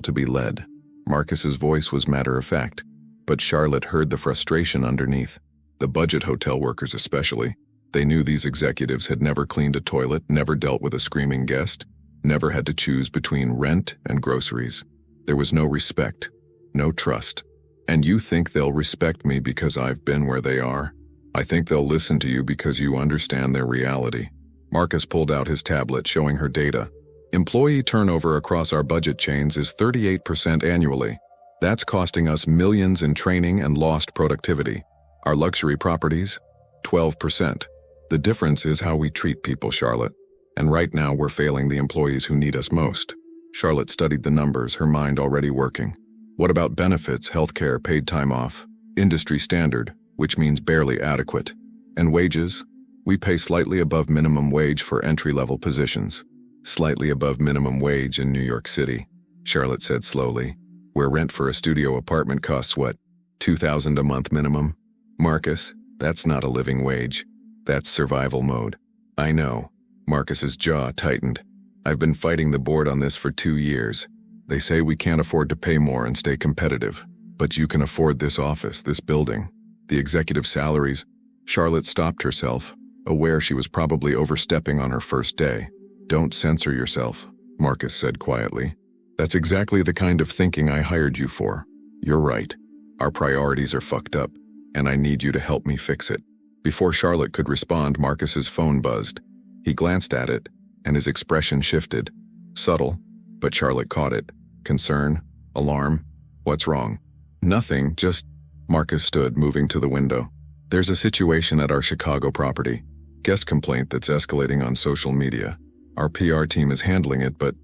to be led." Marcus's voice was matter-of-fact, but Charlotte heard the frustration underneath. The budget hotel workers especially. They knew these executives had never cleaned a toilet, never dealt with a screaming guest, never had to choose between rent and groceries. There was no respect, no trust. "And you think they'll respect me because I've been where they are? I think they'll listen to you because you understand their reality." Marcus pulled out his tablet, showing her data. "Employee turnover across our budget chains is 38% annually. That's costing us millions in training and lost productivity. Our luxury properties, 12%. The difference is how we treat people, Charlotte. And right now we're failing the employees who need us most." Charlotte studied the numbers, her mind already working. "What about benefits, healthcare, paid time off? Industry standard, which means barely adequate. And wages? We pay slightly above minimum wage for entry-level positions. Slightly above minimum wage in New York City," Charlotte said slowly, "where rent for a studio apartment costs what, $2,000 a month minimum? Marcus, that's not a living wage. That's survival mode." "I know." Marcus's jaw tightened. "I've been fighting the board on this for 2 years. They say we can't afford to pay more and stay competitive. But you can afford this office, this building. The executive salaries." Charlotte stopped herself, aware she was probably overstepping on her first day. "Don't censor yourself," Marcus said quietly. "That's exactly the kind of thinking I hired you for. You're right. Our priorities are fucked up, and I need you to help me fix it." Before Charlotte could respond, Marcus's phone buzzed. He glanced at it, and his expression shifted. Subtle, but Charlotte caught it. Concern? Alarm? "What's wrong?" "Nothing, just..." Marcus stood, moving to the window. "There's a situation at our Chicago property. Guest complaint that's escalating on social media. Our PR team is handling it, but..."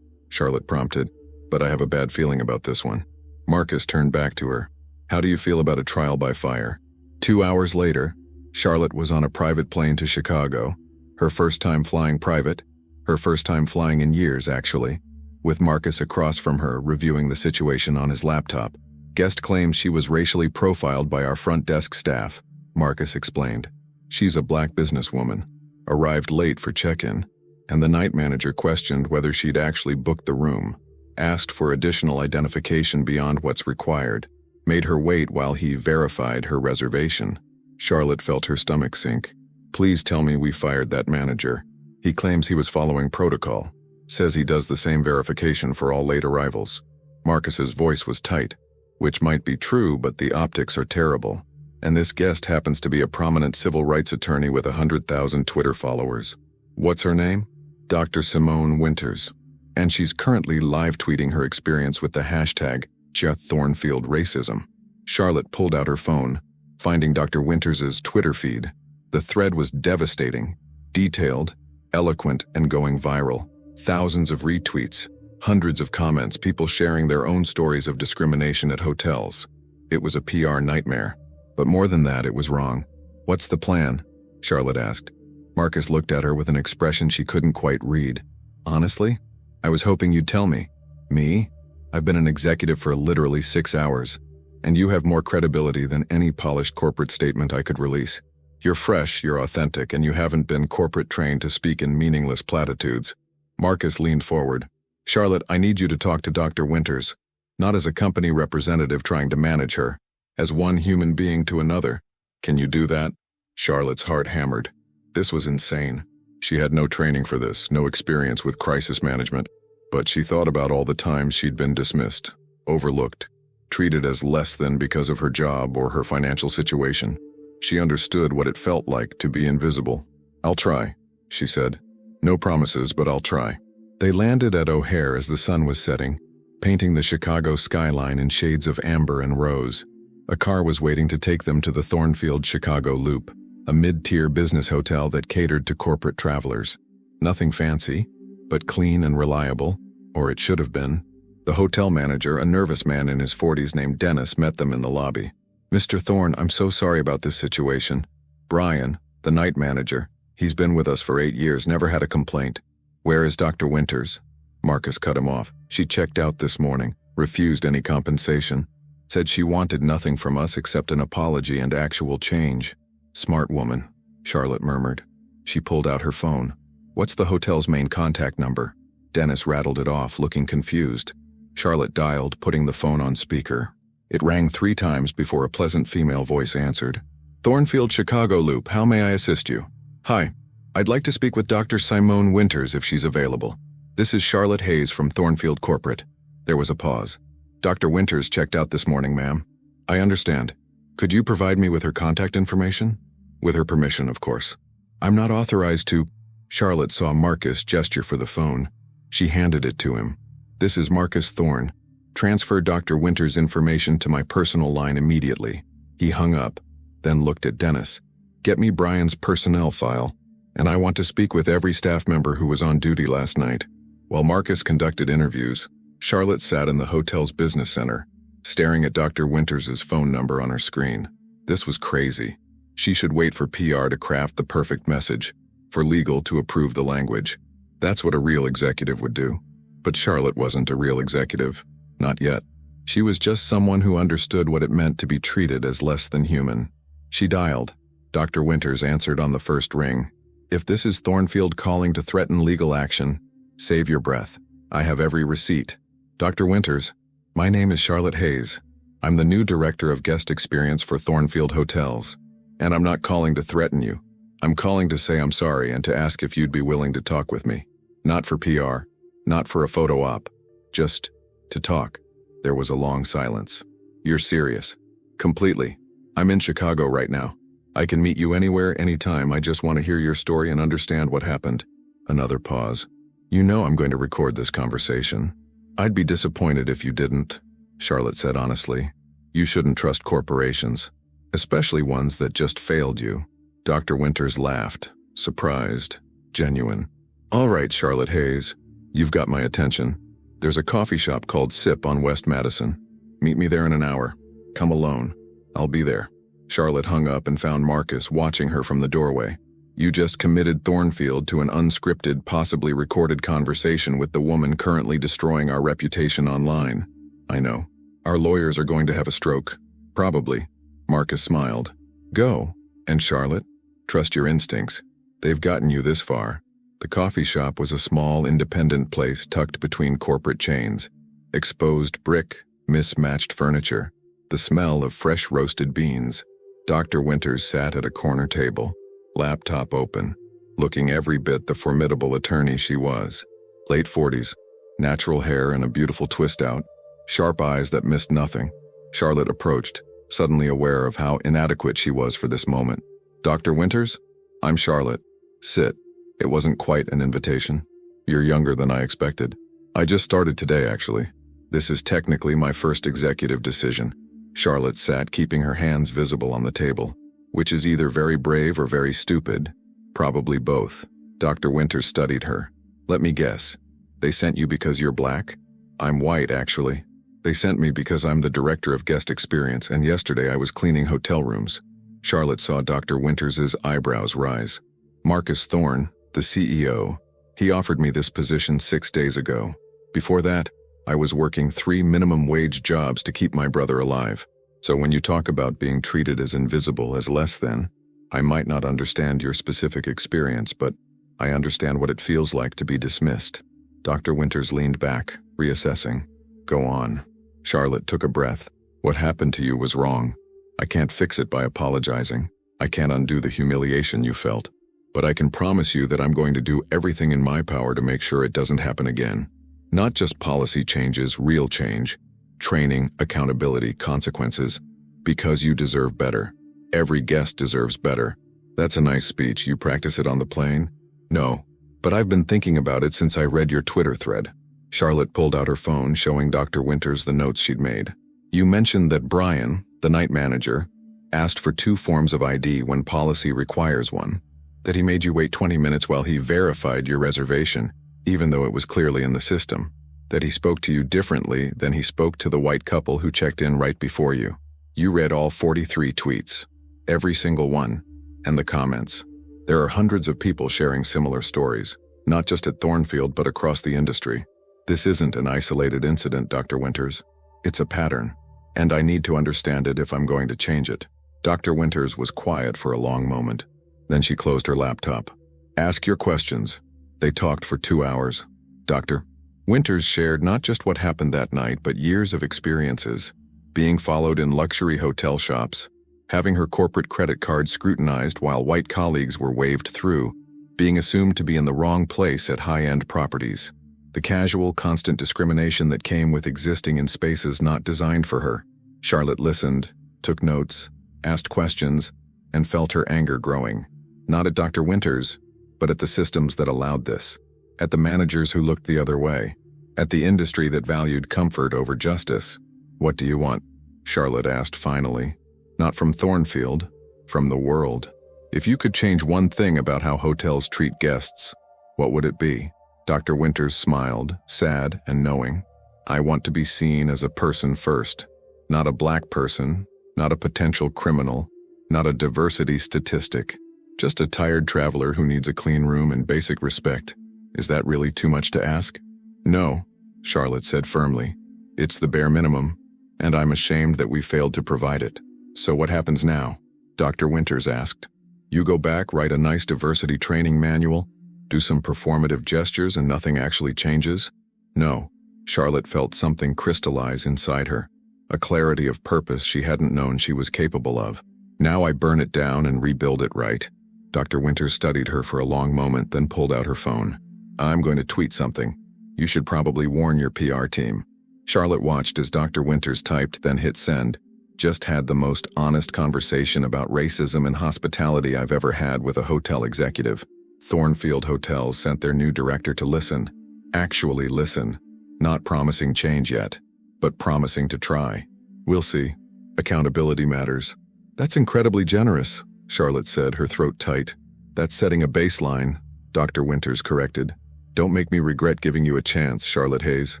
Charlotte prompted. "But I have a bad feeling about this one." Marcus turned back to her. "How do you feel about a trial by fire?" 2 hours later, Charlotte was on a private plane to Chicago. Her first time flying private. Her first time flying in years, actually. With Marcus across from her, reviewing the situation on his laptop. "Guest claims she was racially profiled by our front desk staff," Marcus explained. "She's a black businesswoman. Arrived late for check-in, and the night manager questioned whether she'd actually booked the room. Asked for additional identification beyond what's required. Made her wait while he verified her reservation." Charlotte felt her stomach sink. "Please tell me we fired that manager. He claims he was following protocol. Says he does the same verification for all late arrivals." Marcus's voice was tight. "Which might be true, but the optics are terrible. And this guest happens to be a prominent civil rights attorney with 100,000 Twitter followers. What's her name? Dr. Simone Winters. And she's currently live tweeting her experience with the hashtag #JethThornfieldRacism." Charlotte pulled out her phone, finding Dr. Winters's Twitter feed. The thread was devastating, detailed, eloquent, and going viral. Thousands of retweets. Hundreds of comments, people sharing their own stories of discrimination at hotels. It was a PR nightmare. But more than that, it was wrong. "What's the plan?" Charlotte asked. Marcus looked at her with an expression she couldn't quite read. "Honestly, I was hoping you'd tell me." "Me? I've been an executive for literally 6 hours, and you have more credibility than any polished corporate statement I could release. You're fresh, you're authentic, and you haven't been corporate trained to speak in meaningless platitudes." Marcus leaned forward. "Charlotte, I need you to talk to Dr. Winters, not as a company representative trying to manage her, as one human being to another. Can you do that?" Charlotte's heart hammered. This was insane. She had no training for this, no experience with crisis management, but she thought about all the times she'd been dismissed, overlooked, treated as less than because of her job or her financial situation. She understood what it felt like to be invisible. "I'll try," she said. "No promises, but I'll try." They landed at O'Hare as the sun was setting, painting the Chicago skyline in shades of amber and rose. A car was waiting to take them to the Thornfield Chicago Loop, a mid-tier business hotel that catered to corporate travelers. Nothing fancy, but clean and reliable, or it should have been. The hotel manager, a nervous man in his 40s named Dennis, met them in the lobby. "Mr. Thorne, I'm so sorry about this situation. Brian, the night manager, he's been with us for 8 years, never had a complaint. Where is Dr. Winters?" Marcus cut him off. "She checked out this morning, refused any compensation, said she wanted nothing from us except an apology and actual change." "Smart woman," Charlotte murmured. She pulled out her phone. "What's the hotel's main contact number?" Dennis rattled it off, looking confused. Charlotte dialed, putting the phone on speaker. It rang 3 times before a pleasant female voice answered. "Thornfield Chicago Loop, how may I assist you?" "Hi, I'd like to speak with Dr. Simone Winters if she's available. This is Charlotte Hayes from Thornfield Corporate." There was a pause. "Dr. Winters checked out this morning, ma'am." "I understand. Could you provide me with her contact information?" "With her permission, of course." "I'm not authorized to—" Charlotte saw Marcus gesture for the phone. She handed it to him. "This is Marcus Thorne. Transfer Dr. Winters' information to my personal line immediately." He hung up, then looked at Dennis. "Get me Brian's personnel file, and I want to speak with every staff member who was on duty last night." While Marcus conducted interviews, Charlotte sat in the hotel's business center, staring at Dr. Winters' phone number on her screen. This was crazy. She should wait for PR to craft the perfect message, for legal to approve the language. That's what a real executive would do. But Charlotte wasn't a real executive. Not yet. She was just someone who understood what it meant to be treated as less than human. She dialed. Dr. Winters answered on the first ring. "If this is Thornfield calling to threaten legal action, save your breath. I have every receipt." "Dr. Winters, my name is Charlotte Hayes. I'm the new director of guest experience for Thornfield Hotels. And I'm not calling to threaten you. I'm calling to say I'm sorry and to ask if you'd be willing to talk with me. Not for PR, not for a photo op, just to talk." There was a long silence. "You're serious?" "Completely. I'm in Chicago right now. I can meet you anywhere, anytime. I just want to hear your story and understand what happened." Another pause. "You know I'm going to record this conversation. I'd be disappointed if you didn't," Charlotte said honestly. "You shouldn't trust corporations, especially ones that just failed you." Dr. Winters laughed, surprised, genuine. "All right, Charlotte Hayes, you've got my attention. There's a coffee shop called Sip on West Madison. Meet me there in an hour. Come alone. I'll be there." Charlotte hung up and found Marcus watching her from the doorway. "You just committed Thornfield to an unscripted, possibly recorded conversation with the woman currently destroying our reputation online." "I know. Our lawyers are going to have a stroke." "Probably." Marcus smiled. "Go. And Charlotte, trust your instincts. They've gotten you this far." The coffee shop was a small, independent place tucked between corporate chains. Exposed brick, mismatched furniture, the smell of fresh roasted beans. Dr. Winters sat at a corner table, laptop open, looking every bit the formidable attorney she was. Late 40s, natural hair and a beautiful twist out, sharp eyes that missed nothing. Charlotte approached, suddenly aware of how inadequate she was for this moment. "Dr. Winters? I'm Charlotte. Sit." It wasn't quite an invitation. "You're younger than I expected. I just started today, actually. This is technically my first executive decision." Charlotte sat, keeping her hands visible on the table, which is either very brave or very stupid. Probably both. Dr. Winters studied her. "Let me guess. They sent you because you're black? I'm white, actually. They sent me because I'm the director of guest experience, and yesterday I was cleaning hotel rooms. Charlotte saw Dr. Winters's eyebrows rise. Marcus Thorne, the CEO, he offered me this position 6 days ago. Before that, I was working 3 minimum wage jobs to keep my brother alive. So when you talk about being treated as invisible, as less than, I might not understand your specific experience, but I understand what it feels like to be dismissed. Dr. Winters leaned back, reassessing. Go on. Charlotte took a breath. What happened to you was wrong. I can't fix it by apologizing. I can't undo the humiliation you felt. But I can promise you that I'm going to do everything in my power to make sure it doesn't happen again. Not just policy changes, real change. Training, accountability, consequences. Because you deserve better. Every guest deserves better. That's a nice speech. You practice it on the plane? No. But I've been thinking about it since I read your Twitter thread. Charlotte pulled out her phone, showing Dr. Winters the notes she'd made. You mentioned that Brian, the night manager, asked for 2 forms of ID when policy requires one. That he made you wait 20 minutes while he verified your reservation, even though it was clearly in the system. That he spoke to you differently than he spoke to the white couple who checked in right before you. You read all 43 tweets. Every single one. And the comments. There are hundreds of people sharing similar stories, not just at Thornfield but across the industry. This isn't an isolated incident, Dr. Winters. It's a pattern, and I need to understand it if I'm going to change it. Dr. Winters was quiet for a long moment. Then she closed her laptop. Ask your questions. They talked for 2 hours. Dr. Winters shared not just what happened that night, but years of experiences. Being followed in luxury hotel shops, having her corporate credit card scrutinized while white colleagues were waved through, being assumed to be in the wrong place at high-end properties. The casual, constant discrimination that came with existing in spaces not designed for her. Charlotte listened, took notes, asked questions, and felt her anger growing. Not at Dr. Winters, but at the systems that allowed this. At the managers who looked the other way. At the industry that valued comfort over justice. What do you want? Charlotte asked finally. Not from Thornfield, from the world. If you could change one thing about how hotels treat guests, what would it be? Dr. Winters smiled, sad and knowing. I want to be seen as a person first. Not a black person, not a potential criminal, not a diversity statistic. Just a tired traveler who needs a clean room and basic respect. Is that really too much to ask? No, Charlotte said firmly. It's the bare minimum, and I'm ashamed that we failed to provide it. So what happens now? Dr. Winters asked. You go back, write a nice diversity training manual, do some performative gestures and nothing actually changes? No. Charlotte felt something crystallize inside her, a clarity of purpose she hadn't known she was capable of. Now I burn it down and rebuild it right. Dr. Winters studied her for a long moment, then pulled out her phone. I'm going to tweet something. You should probably warn your PR team. Charlotte watched as Dr. Winters typed, then hit send. Just had the most honest conversation about racism and hospitality I've ever had with a hotel executive. Thornfield Hotels sent their new director to listen. Actually listen. Not promising change yet, but promising to try. We'll see. Accountability matters. That's incredibly generous, Charlotte said, her throat tight. That's setting a baseline, Dr. Winters corrected. Don't make me regret giving you a chance, Charlotte Hayes.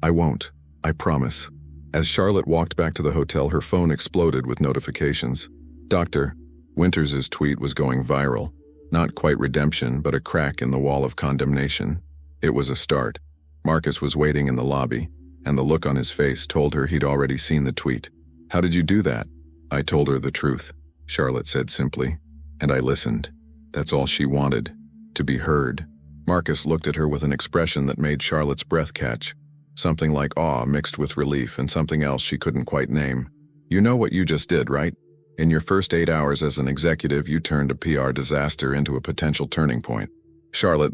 I won't. I promise. As Charlotte walked back to the hotel, her phone exploded with notifications. Dr. Winters' tweet was going viral. Not quite redemption, but a crack in the wall of condemnation. It was a start. Marcus was waiting in the lobby, and the look on his face told her he'd already seen the tweet. How did you do that? I told her the truth, Charlotte said simply, and I listened. That's all she wanted, to be heard. Marcus looked at her with an expression that made Charlotte's breath catch. Something like awe mixed with relief and something else she couldn't quite name. You know what you just did, right? In your first 8 hours as an executive, you turned a PR disaster into a potential turning point. Charlotte,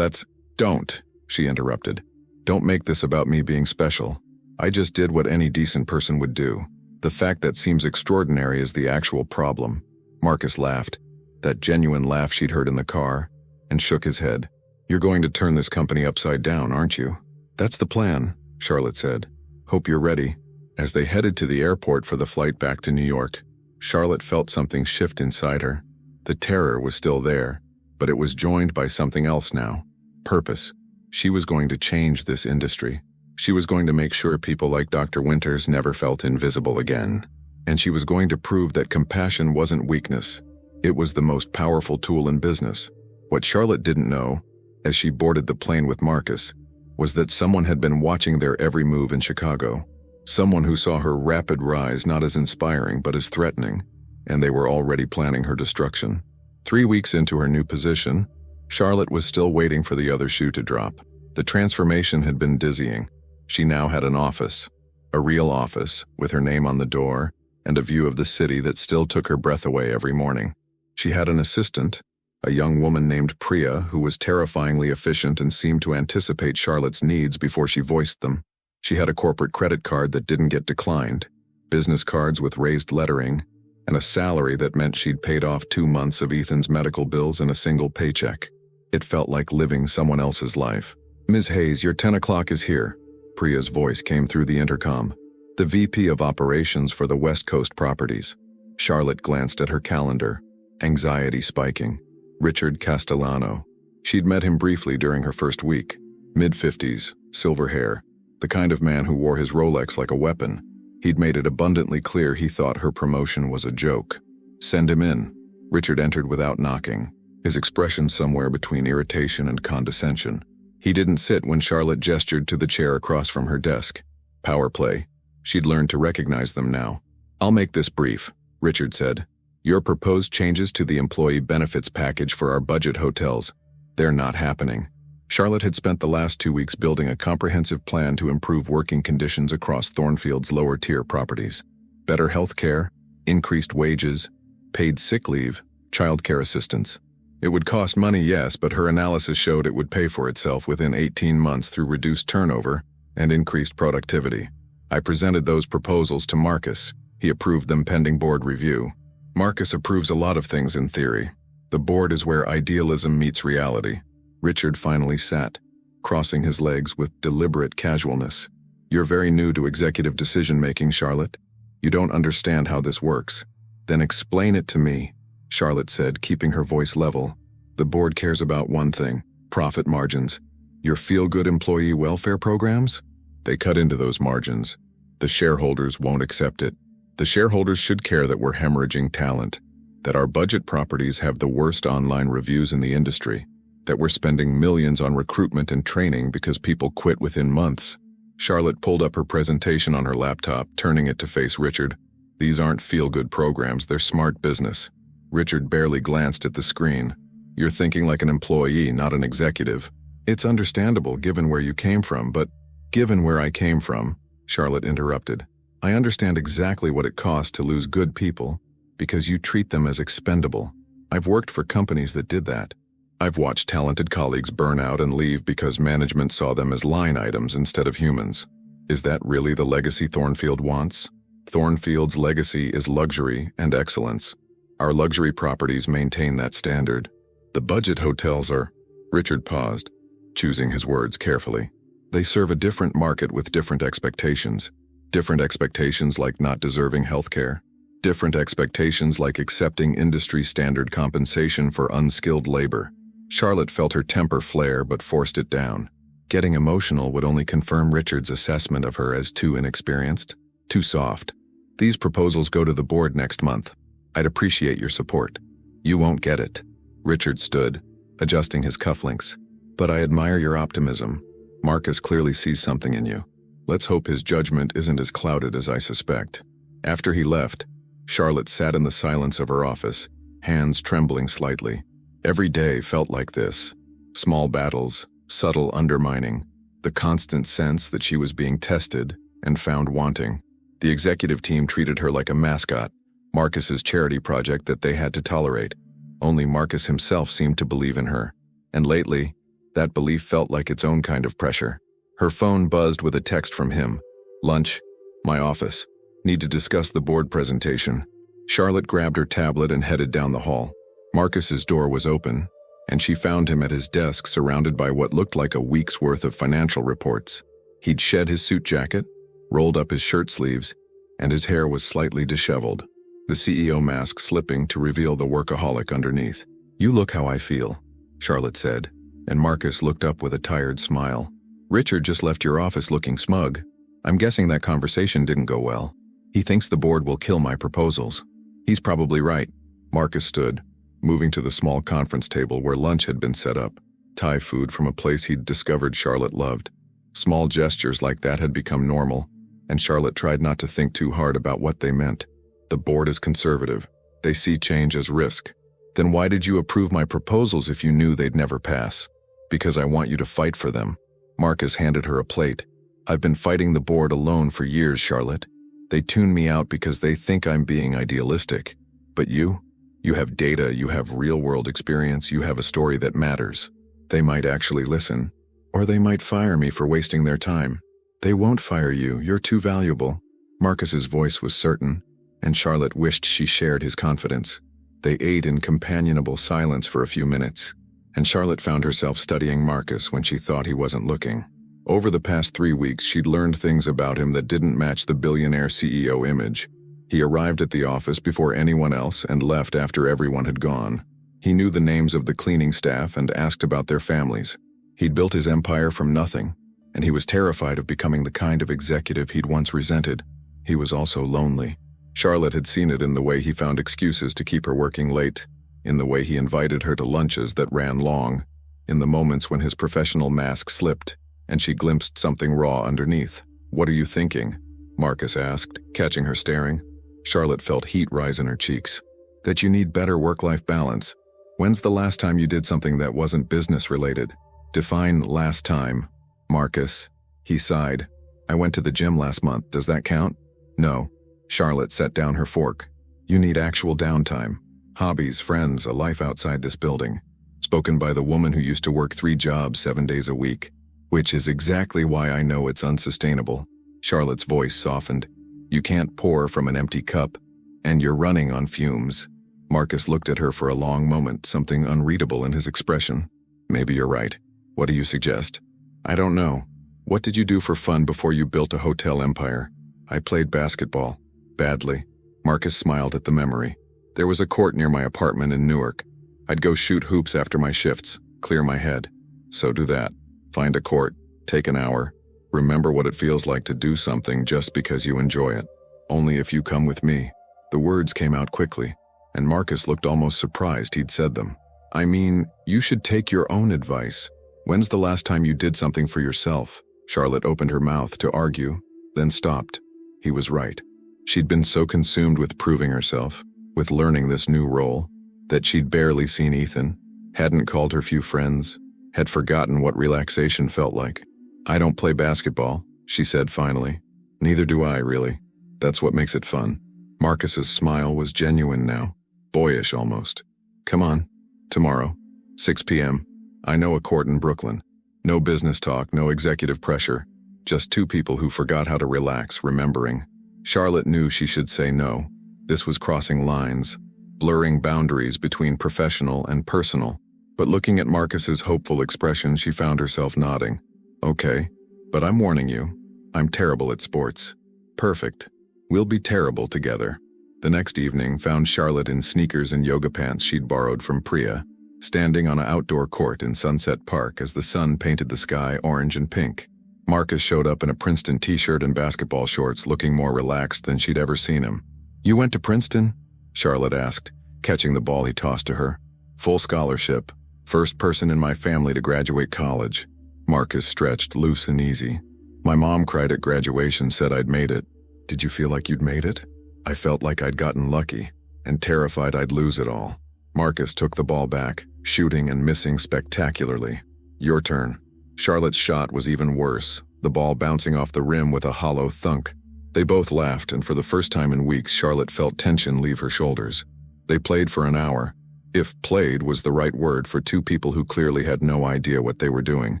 Don't, she interrupted. Don't make this about me being special. I just did what any decent person would do. The fact that seems extraordinary is the actual problem. Marcus laughed, that genuine laugh she'd heard in the car, and shook his head. You're going to turn this company upside down, aren't you? That's the plan, Charlotte said. Hope you're ready. As they headed to the airport for the flight back to New York, Charlotte felt something shift inside her. The terror was still there, but it was joined by something else now. Purpose. She was going to change this industry. She was going to make sure people like Dr. Winters never felt invisible again. And she was going to prove that compassion wasn't weakness. It was the most powerful tool in business. What Charlotte didn't know, as she boarded the plane with Marcus, was that someone had been watching their every move in Chicago. Someone who saw her rapid rise not as inspiring but as threatening, and they were already planning her destruction. 3 weeks into her new position, Charlotte was still waiting for the other shoe to drop. The transformation had been dizzying. She now had an office, a real office, with her name on the door, and a view of the city that still took her breath away every morning. She had an assistant, a young woman named Priya, who was terrifyingly efficient and seemed to anticipate Charlotte's needs before she voiced them. She had a corporate credit card that didn't get declined, business cards with raised lettering, and a salary that meant she'd paid off 2 months of Ethan's medical bills in a single paycheck. It felt like living someone else's life. "Ms. Hayes, your 10 o'clock is here." Priya's voice came through the intercom. The VP of Operations for the West Coast properties. Charlotte glanced at her calendar, anxiety spiking. Richard Castellano. She'd met him briefly during her first week. Mid-50s, silver hair, the kind of man who wore his Rolex like a weapon. He'd made it abundantly clear he thought her promotion was a joke. "Send him in." Richard entered without knocking, his expression somewhere between irritation and condescension. He didn't sit when Charlotte gestured to the chair across from her desk. Power play. She'd learned to recognize them now. "I'll make this brief," Richard said. "Your proposed changes to the employee benefits package for our budget hotels, they're not happening." Charlotte had spent the last 2 weeks building a comprehensive plan to improve working conditions across Thornfield's lower-tier properties. Better health care, increased wages, paid sick leave, childcare assistance. It would cost money, yes, but her analysis showed it would pay for itself within 18 months through reduced turnover and increased productivity. I presented those proposals to Marcus. He approved them pending board review. Marcus approves a lot of things in theory. The board is where idealism meets reality. Richard finally sat, crossing his legs with deliberate casualness. "You're very new to executive decision-making, Charlotte. You don't understand how this works. Then explain it to me," Charlotte said, keeping her voice level. "The board cares about one thing, profit margins. Your feel-good employee welfare programs? They cut into those margins. The shareholders won't accept it. The shareholders should care that we're hemorrhaging talent, that our budget properties have the worst online reviews in the industry, that we're spending millions on recruitment and training because people quit within months." Charlotte pulled up her presentation on her laptop, turning it to face Richard. "These aren't feel-good programs, they're smart business." Richard barely glanced at the screen. "You're thinking like an employee, not an executive. It's understandable given where you came from, but—" "Given where I came from," Charlotte interrupted, "I understand exactly what it costs to lose good people, because you treat them as expendable. I've worked for companies that did that. I've watched talented colleagues burn out and leave because management saw them as line items instead of humans. Is that really the legacy Thornfield wants? Thornfield's legacy is luxury and excellence. Our luxury properties maintain that standard. The budget hotels are—" Richard paused, choosing his words carefully. "They serve a different market with different expectations. Different expectations like not deserving health care. Different expectations like accepting industry-standard compensation for unskilled labor." Charlotte felt her temper flare but forced it down. Getting emotional would only confirm Richard's assessment of her as too inexperienced, too soft. "These proposals go to the board next month. I'd appreciate your support." "You won't get it." Richard stood, adjusting his cufflinks. "But I admire your optimism. Marcus clearly sees something in you. Let's hope his judgment isn't as clouded as I suspect." After he left, Charlotte sat in the silence of her office, hands trembling slightly. Every day felt like this. Small battles, subtle undermining, the constant sense that she was being tested and found wanting. The executive team treated her like a mascot, Marcus's charity project that they had to tolerate. Only Marcus himself seemed to believe in her, and lately, that belief felt like its own kind of pressure. Her phone buzzed with a text from him. "Lunch. My office. Need to discuss the board presentation." Charlotte grabbed her tablet and headed down the hall. Marcus's door was open, and she found him at his desk surrounded by what looked like a week's worth of financial reports. He'd shed his suit jacket, rolled up his shirt sleeves, and his hair was slightly disheveled, the CEO mask slipping to reveal the workaholic underneath. "You look how I feel," Charlotte said, and Marcus looked up with a tired smile. Richard just left your office looking smug. I'm guessing that conversation didn't go well. He thinks the board will kill my proposals. He's probably right. Marcus stood, moving to the small conference table where lunch had been set up. Thai food from a place he'd discovered Charlotte loved. Small gestures like that had become normal, and Charlotte tried not to think too hard about what they meant. The board is conservative. They see change as risk. Then why did you approve my proposals if you knew they'd never pass? Because I want you to fight for them. Marcus handed her a plate. I've been fighting the board alone for years, Charlotte. They tune me out because they think I'm being idealistic. But you? You have data, you have real-world experience, you have a story that matters. They might actually listen, or they might fire me for wasting their time. They won't fire you, you're too valuable. Marcus's voice was certain, and Charlotte wished she shared his confidence. They ate in companionable silence for a few minutes, and Charlotte found herself studying Marcus when she thought he wasn't looking. Over the past 3 weeks, she'd learned things about him that didn't match the billionaire CEO image. He arrived at the office before anyone else and left after everyone had gone. He knew the names of the cleaning staff and asked about their families. He'd built his empire from nothing, and he was terrified of becoming the kind of executive he'd once resented. He was also lonely. Charlotte had seen it in the way he found excuses to keep her working late, in the way he invited her to lunches that ran long, in the moments when his professional mask slipped and she glimpsed something raw underneath. "What are you thinking?" Marcus asked, catching her staring. Charlotte felt heat rise in her cheeks. "That you need better work-life balance. When's the last time you did something that wasn't business-related? Define last time." "Marcus," he sighed. "I went to the gym last month. Does that count?" "No." Charlotte set down her fork. "You need actual downtime. Hobbies, friends, a life outside this building." Spoken by the woman who used to work 3 jobs 7 days a week. "Which is exactly why I know it's unsustainable." Charlotte's voice softened. "You can't pour from an empty cup, and you're running on fumes." Marcus looked at her for a long moment, something unreadable in his expression. "Maybe you're right. What do you suggest?" "I don't know. What did you do for fun before you built a hotel empire?" "I played basketball. Badly." Marcus smiled at the memory. "There was a court near my apartment in Newark. I'd go shoot hoops after my shifts, clear my head." "So do that. Find a court. Take an hour. Remember what it feels like to do something just because you enjoy it. Only if you come with me." The words came out quickly, and Marcus looked almost surprised he'd said them. "I mean, you should take your own advice. When's the last time you did something for yourself?" Charlotte opened her mouth to argue, then stopped. He was right. She'd been so consumed with proving herself, with learning this new role, that she'd barely seen Ethan, hadn't called her few friends, had forgotten what relaxation felt like. "I don't play basketball," she said finally. "Neither do I, really. That's what makes it fun." Marcus's smile was genuine now, boyish almost. "Come on. Tomorrow. 6 p.m. I know a court in Brooklyn. No business talk, no executive pressure. Just 2 people who forgot how to relax, remembering." Charlotte knew she should say no. This was crossing lines, blurring boundaries between professional and personal. But looking at Marcus's hopeful expression, she found herself nodding. "Okay, but I'm warning you. I'm terrible at sports." "Perfect. We'll be terrible together." The next evening found Charlotte in sneakers and yoga pants she'd borrowed from Priya, standing on an outdoor court in Sunset Park as the sun painted the sky orange and pink. Marcus showed up in a Princeton t-shirt and basketball shorts, looking more relaxed than she'd ever seen him. "You went to Princeton?" Charlotte asked, catching the ball he tossed to her. "Full scholarship. First person in my family to graduate college." Marcus stretched, loose and easy. "My mom cried at graduation, said I'd made it." "Did you feel like you'd made it?" "I felt like I'd gotten lucky, and terrified I'd lose it all." Marcus took the ball back, shooting and missing spectacularly. "Your turn." Charlotte's shot was even worse, the ball bouncing off the rim with a hollow thunk. They both laughed, and for the first time in weeks, Charlotte felt tension leave her shoulders. They played for an hour. If played was the right word for 2 people who clearly had no idea what they were doing,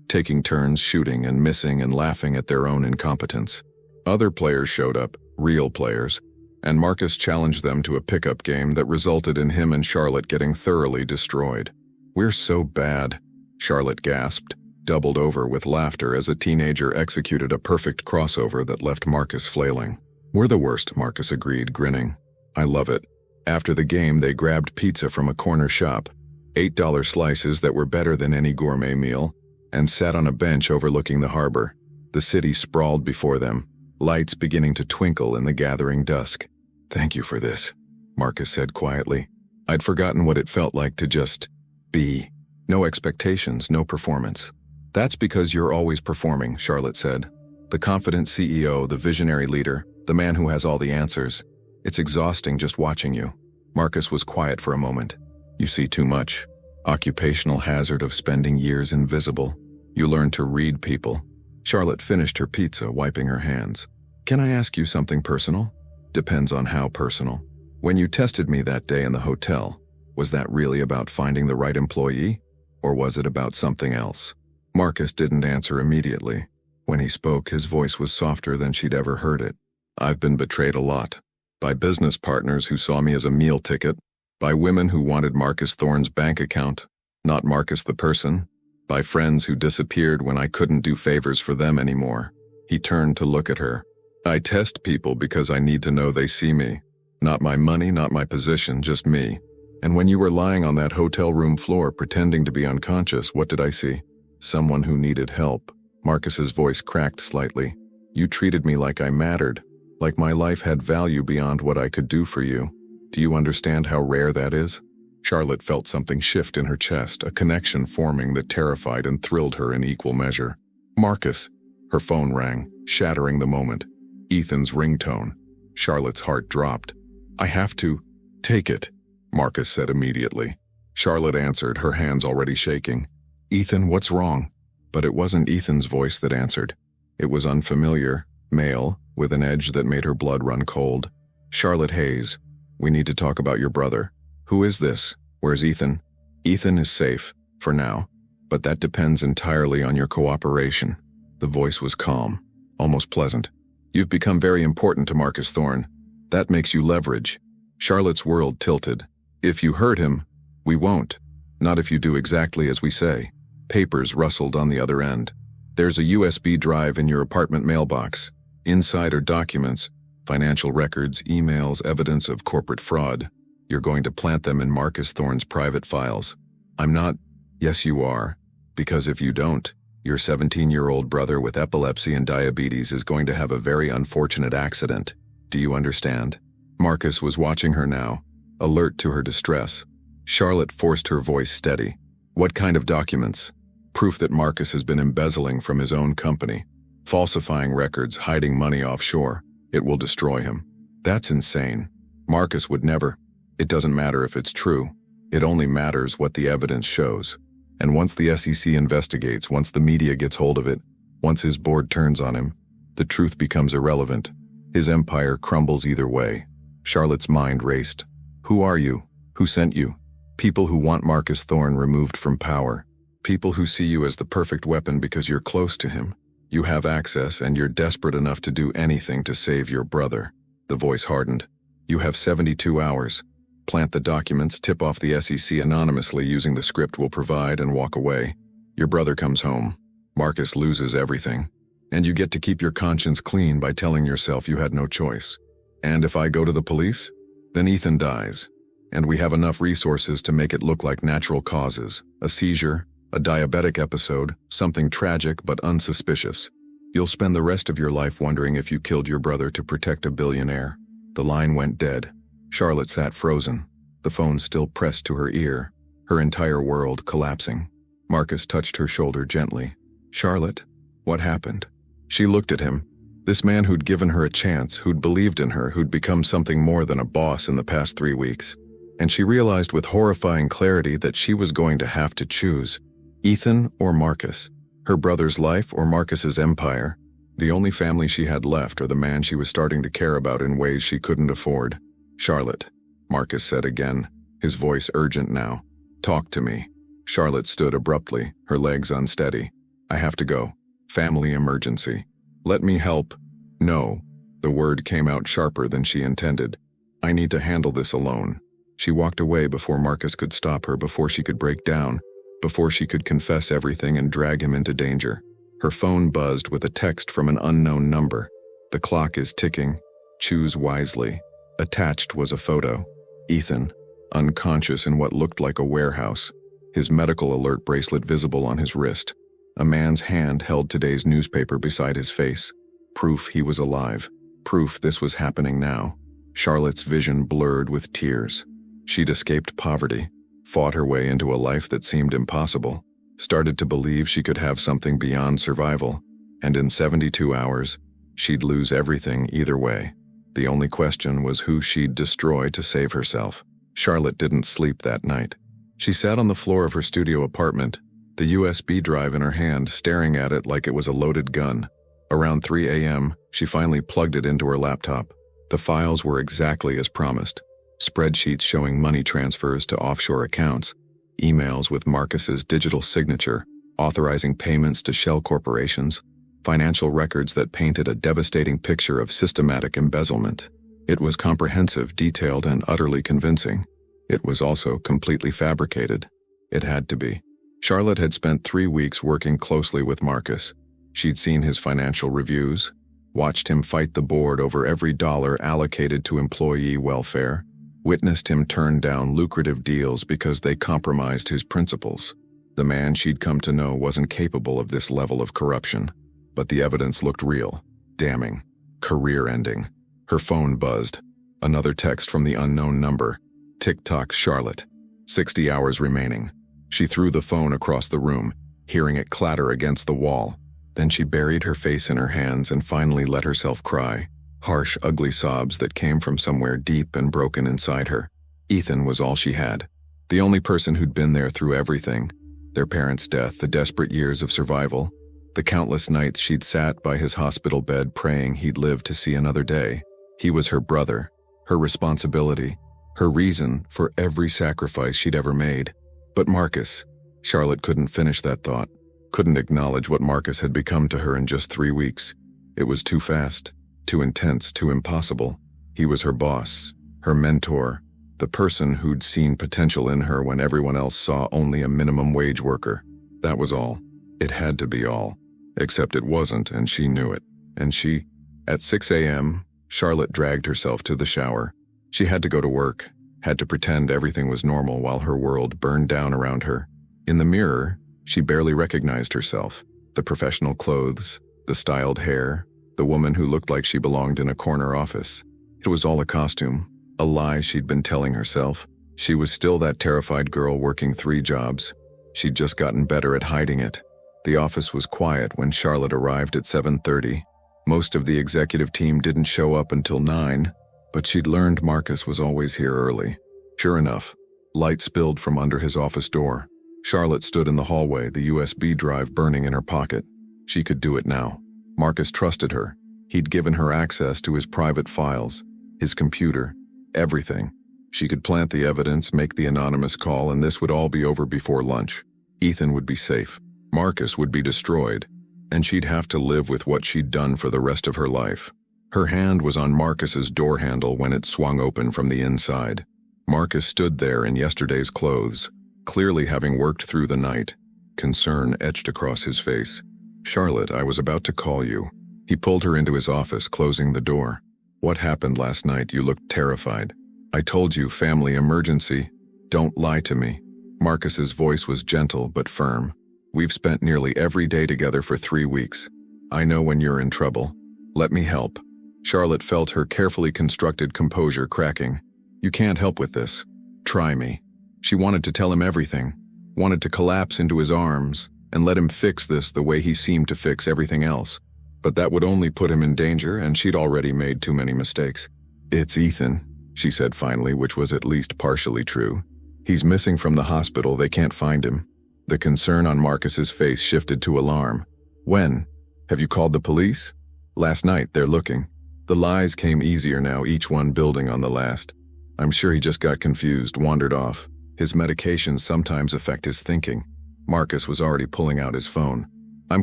taking turns shooting and missing and laughing at their own incompetence. Other players showed up, real players, and Marcus challenged them to a pickup game that resulted in him and Charlotte getting thoroughly destroyed. "We're so bad," Charlotte gasped, doubled over with laughter as a teenager executed a perfect crossover that left Marcus flailing. "We're the worst," Marcus agreed, grinning. "I love it." After the game, they grabbed pizza from a corner shop. $8 slices that were better than any gourmet meal, and sat on a bench overlooking the harbor. The city sprawled before them, lights beginning to twinkle in the gathering dusk. "Thank you for this," Marcus said quietly. "I'd forgotten what it felt like to just be. No expectations, no performance." "That's because you're always performing," Charlotte said. "The confident CEO, the visionary leader, the man who has all the answers. It's exhausting just watching you." Marcus was quiet for a moment. "You see too much. Occupational hazard of spending years invisible. You learn to read people." Charlotte finished her pizza, wiping her hands. "Can I ask you something personal?" "Depends on how personal. When you tested me that day in the hotel, was that really about finding the right employee? Or was it about something else?" Marcus didn't answer immediately. When he spoke, his voice was softer than she'd ever heard it. "I've been betrayed a lot. By business partners who saw me as a meal ticket. By women who wanted Marcus Thorne's bank account, not Marcus the person. By friends who disappeared when I couldn't do favors for them anymore." He turned to look at her. "I test people because I need to know they see me. Not my money, not my position, just me. And when you were lying on that hotel room floor pretending to be unconscious, what did I see? Someone who needed help." Marcus's voice cracked slightly. "You treated me like I mattered, like my life had value beyond what I could do for you. Do you understand how rare that is?" Charlotte felt something shift in her chest, a connection forming that terrified and thrilled her in equal measure. "Marcus." Her phone rang, shattering the moment. Ethan's ringtone. Charlotte's heart dropped. "I have to take it," Marcus said immediately. Charlotte answered, her hands already shaking. "Ethan, what's wrong?" But it wasn't Ethan's voice that answered. It was unfamiliar, male, with an edge that made her blood run cold. "Charlotte Hayes, we need to talk about your brother." "Who is this? Where's Ethan?" "Ethan is safe, for now, but that depends entirely on your cooperation." The voice was calm, almost pleasant. "You've become very important to Marcus Thorne. That makes you leverage." Charlotte's world tilted. "If you hurt him, we won't. Not if you do exactly as we say." Papers rustled on the other end. "There's a USB drive in your apartment mailbox. Inside are documents, financial records, emails, evidence of corporate fraud. You're going to plant them in Marcus Thorne's private files." "I'm not." "Yes, you are. Because if you don't, your 17-year-old brother with epilepsy and diabetes is going to have a very unfortunate accident. Do you understand?" Marcus was watching her now, alert to her distress. Charlotte forced her voice steady. "What kind of documents?" "Proof that Marcus has been embezzling from his own company. Falsifying records, hiding money offshore. It will destroy him." "That's insane. Marcus would never." "It doesn't matter if it's true. It only matters what the evidence shows. And once the SEC investigates, once the media gets hold of it, once his board turns on him, the truth becomes irrelevant. His empire crumbles either way." Charlotte's mind raced. "Who are you? Who sent you?" "People who want Marcus Thorne removed from power. People who see you as the perfect weapon because you're close to him. You have access and you're desperate enough to do anything to save your brother." The voice hardened. "You have 72 hours. Plant the documents, tip off the SEC anonymously using the script we'll provide, and walk away. Your brother comes home. Marcus loses everything. And you get to keep your conscience clean by telling yourself you had no choice. And if I go to the police, then Ethan dies. And we have enough resources to make it look like natural causes, a seizure, a diabetic episode, something tragic but unsuspicious. You'll spend the rest of your life wondering if you killed your brother to protect a billionaire." The line went dead. Charlotte sat frozen, the phone still pressed to her ear, her entire world collapsing. Marcus touched her shoulder gently. "Charlotte, what happened?" She looked at him. This man who'd given her a chance, who'd believed in her, who'd become something more than a boss in the past 3 weeks. And she realized with horrifying clarity that she was going to have to choose. Ethan or Marcus? Her brother's life or Marcus's empire? The only family she had left, or the man she was starting to care about in ways she couldn't afford. "Charlotte," Marcus said again, his voice urgent now. "Talk to me." Charlotte stood abruptly, her legs unsteady. "I have to go. Family emergency." "Let me help." "No." The word came out sharper than she intended. "I need to handle this alone." She walked away before Marcus could stop her, before she could break down, before she could confess everything and drag him into danger. Her phone buzzed with a text from an unknown number. "The clock is ticking. Choose wisely." Attached was a photo. Ethan, unconscious in what looked like a warehouse. his medical alert bracelet visible on his wrist. A man's hand held today's newspaper beside his face. Proof he was alive. Proof this was happening now. Charlotte's vision blurred with tears. She'd escaped poverty, fought her way into a life that seemed impossible, started to believe she could have something beyond survival, and in 72 hours, she'd lose everything either way. The only question was who she'd destroy to save herself. Charlotte didn't sleep that night. She sat on the floor of her studio apartment, the USB drive in her hand, staring at it like it was a loaded gun. Around 3 a.m., she finally plugged it into her laptop. The files were exactly as promised. Spreadsheets showing money transfers to offshore accounts, emails with Marcus's digital signature, authorizing payments to shell corporations, financial records that painted a devastating picture of systematic embezzlement. It was comprehensive, detailed, and utterly convincing. It was also completely fabricated. It had to be. Charlotte had spent 3 weeks working closely with Marcus. She'd seen his financial reviews, watched him fight the board over every dollar allocated to employee welfare, witnessed him turn down lucrative deals because they compromised his principles. The man she'd come to know wasn't capable of this level of corruption, but the evidence looked real, damning, career-ending. Her phone buzzed. Another text from the unknown number. Tick-tock, Charlotte. 60 hours remaining. She threw the phone across the room, hearing it clatter against the wall. Then she buried her face in her hands and finally let herself cry. Harsh, ugly sobs that came from somewhere deep and broken inside her. Ethan was all she had. The only person who'd been there through everything. Their parents' death, the desperate years of survival, the countless nights she'd sat by his hospital bed praying he'd live to see another day. He was her brother, her responsibility, her reason for every sacrifice she'd ever made. But Marcus, Charlotte couldn't finish that thought, couldn't acknowledge what Marcus had become to her in just 3 weeks. It was too fast, too intense, too impossible. He was her boss, her mentor, the person who'd seen potential in her when everyone else saw only a minimum wage worker. That was all. It had to be all. Except it wasn't, and she knew it. And she, at 6 a.m., Charlotte dragged herself to the shower. She had to go to work, had to pretend everything was normal while her world burned down around her. In the mirror, she barely recognized herself. The professional clothes, the styled hair, the woman who looked like she belonged in a corner office. It was all a costume, a lie she'd been telling herself. She was still that terrified girl working 3 jobs. She'd just gotten better at hiding it. The office was quiet when Charlotte arrived at 7:30. Most of the executive team didn't show up until 9, but she'd learned Marcus was always here early. Sure enough, light spilled from under his office door. Charlotte stood in the hallway, the USB drive burning in her pocket. She could do it now. Marcus trusted her. He'd given her access to his private files, his computer, everything. She could plant the evidence, make the anonymous call, and this would all be over before lunch. Ethan would be safe. Marcus would be destroyed, and she'd have to live with what she'd done for the rest of her life. Her hand was on Marcus's door handle when it swung open from the inside. Marcus stood there in yesterday's clothes, clearly having worked through the night. Concern etched across his face. "Charlotte, I was about to call you." He pulled her into his office, closing the door. "What happened last night? You looked terrified." "I told you, family emergency. Don't lie to me." Marcus's voice was gentle but firm. "We've spent nearly every day together for 3 weeks. I know when you're in trouble. Let me help." Charlotte felt her carefully constructed composure cracking. "You can't help with this. Try me." She wanted to tell him everything, wanted to collapse into his arms and let him fix this the way he seemed to fix everything else. But that would only put him in danger, and she'd already made too many mistakes. "It's Ethan," she said finally, which was at least partially true. "He's missing from the hospital. They can't find him." The concern on Marcus's face shifted to alarm. "When? Have you called the police?" "Last night. They're looking." The lies came easier now, each one building on the last. "I'm sure he just got confused, wandered off. His medications sometimes affect his thinking." Marcus was already pulling out his phone. "I'm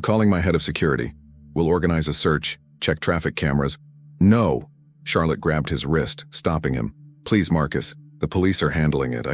calling my head of security. We'll organize a search, check traffic cameras." "No!" Charlotte grabbed his wrist, stopping him. "Please, Marcus, the police are handling it.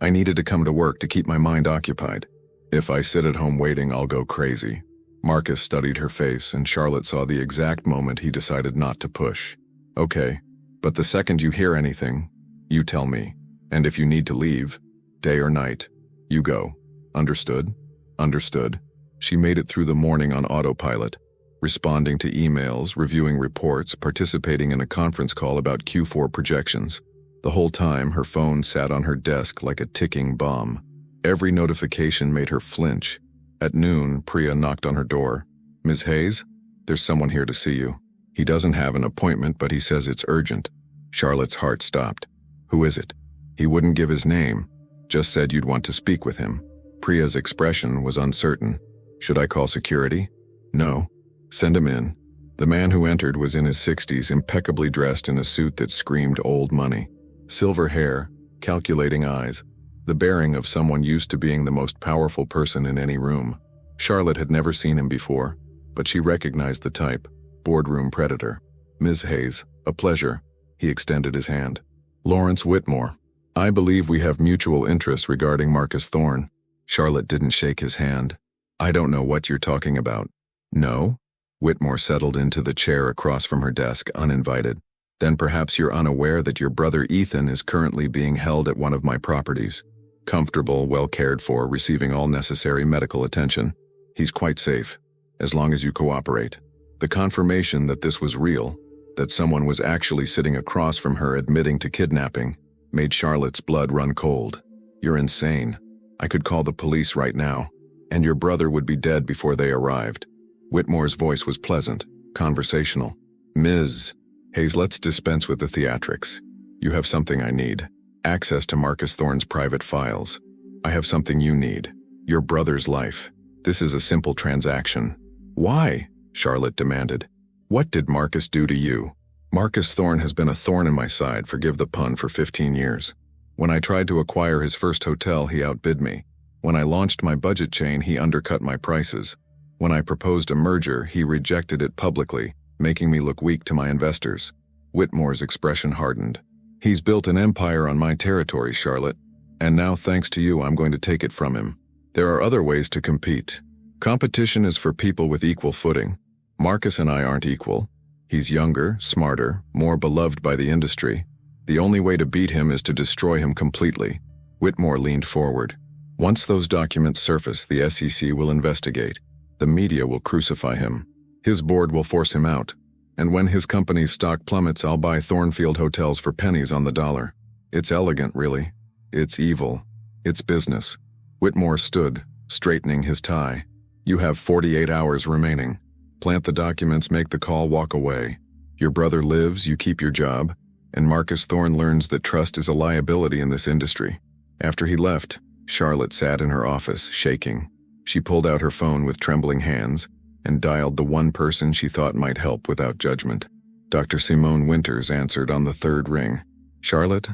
I needed to come to work to keep my mind occupied. If I sit at home waiting, I'll go crazy." Marcus studied her face, and Charlotte saw the exact moment he decided not to push. "Okay, but the second you hear anything, you tell me. And if you need to leave, day or night, You go. Understood? Understood. She made it through the morning on autopilot, responding to emails, reviewing reports, participating in a conference call about Q4 projections. The whole time, her phone sat on her desk like a ticking bomb. Every notification made her flinch. At noon, Priya knocked on her door. "Ms. Hayes? There's someone here to see you. He doesn't have an appointment, but he says it's urgent." Charlotte's heart stopped. "Who is it?" "He wouldn't give his name. Just said you'd want to speak with him." Priya's expression was uncertain. "Should I call security?" "No. Send him in." The man who entered was in his 60s, impeccably dressed in a suit that screamed old money. Silver hair, calculating eyes, the bearing of someone used to being the most powerful person in any room. Charlotte had never seen him before, but she recognized the type, boardroom predator. "Ms. Hayes, a pleasure." He extended his hand. "Lawrence Whitmore. I believe we have mutual interests regarding Marcus Thorne." Charlotte didn't shake his hand. "I don't know what you're talking about." "No?" Whitmore settled into the chair across from her desk, uninvited. "Then perhaps you're unaware that your brother Ethan is currently being held at one of my properties. Comfortable, well cared for, receiving all necessary medical attention. He's quite safe, as long as you cooperate." The confirmation that this was real, that someone was actually sitting across from her admitting to kidnapping, made Charlotte's blood run cold. "You're insane. I could call the police right now, and your brother would be dead before they arrived." Whitmore's voice was pleasant, conversational. "Ms. Hayes, let's dispense with the theatrics. You have something I need. Access to Marcus Thorne's private files. I have something you need. Your brother's life. This is a simple transaction." "Why?" Charlotte demanded. "What did Marcus do to you?" "Marcus Thorne has been a thorn in my side, forgive the pun, for 15 years. When I tried to acquire his first hotel, he outbid me. When I launched my budget chain, he undercut my prices. When I proposed a merger, he rejected it publicly, making me look weak to my investors." Whitmore's expression hardened. "He's built an empire on my territory, Charlotte, and now thanks to you I'm going to take it from him. There are other ways to compete. Competition is for people with equal footing. Marcus and I aren't equal. He's younger, smarter, more beloved by the industry. The only way to beat him is to destroy him completely." Whitmore leaned forward. "Once those documents surface, the SEC will investigate. The media will crucify him. His board will force him out. And when his company's stock plummets, I'll buy Thornfield hotels for pennies on the dollar. It's elegant, really. It's evil. It's business." Whitmore stood, straightening his tie. "You have 48 hours remaining. Plant the documents, make the call, walk away. Your brother lives, you keep your job, and Marcus Thorne learns that trust is a liability in this industry." After he left, Charlotte sat in her office, shaking. She pulled out her phone with trembling hands and dialed the one person she thought might help without judgment. Dr. Simone Winters answered on the third ring. "Charlotte,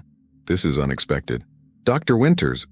this is unexpected." "Dr. Winters,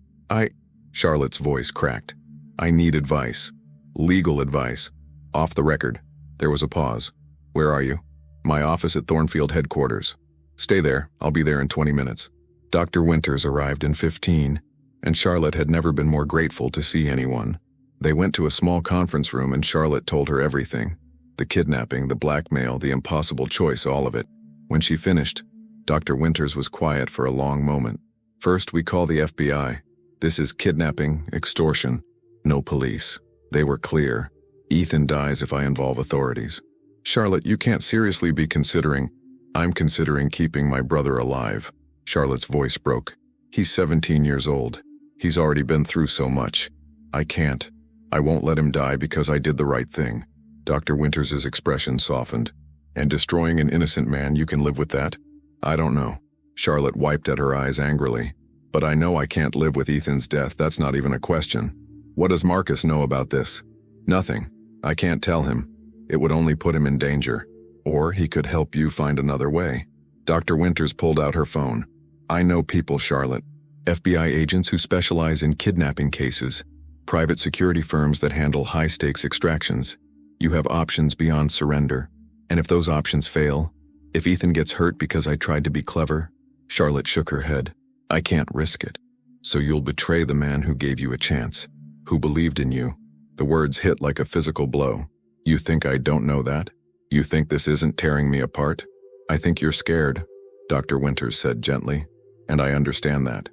Charlotte's voice cracked. "I need advice. Legal advice. Off the record." There was a pause. "Where are you?" "My office at Thornfield headquarters." "Stay there. I'll be there in 20 minutes. Dr. Winters arrived in 15, and Charlotte had never been more grateful to see anyone. They went to a small conference room and Charlotte told her everything. The kidnapping, the blackmail, the impossible choice, all of it. When she finished, Dr. Winters was quiet for a long moment. "First, we call the FBI. This is kidnapping, extortion. No police." They were clear. "Ethan dies if I involve authorities." "Charlotte, you can't seriously be considering—" "I'm considering keeping my brother alive." Charlotte's voice broke. "He's 17 years old. He's already been through so much. I can't. I won't let him die because I did the right thing." Dr. Winters' expression softened. "And destroying an innocent man, you can live with that?" "I don't know." Charlotte wiped at her eyes angrily. "But I know I can't live with Ethan's death, that's not even a question. What does Marcus know about this?" "Nothing. I can't tell him. It would only put him in danger. Or he could help you find another way." Dr. Winters pulled out her phone. "I know people, Charlotte. FBI agents who specialize in kidnapping cases. Private security firms that handle high-stakes extractions. You have options beyond surrender. And if those options fail, if Ethan gets hurt because I tried to be clever," Charlotte shook her head, "I can't risk it. So you'll betray the man who gave you a chance, who believed in you." The words hit like a physical blow. "You think I don't know that? You think this isn't tearing me apart?" "I think you're scared," Dr. Winters said gently, "and I understand that.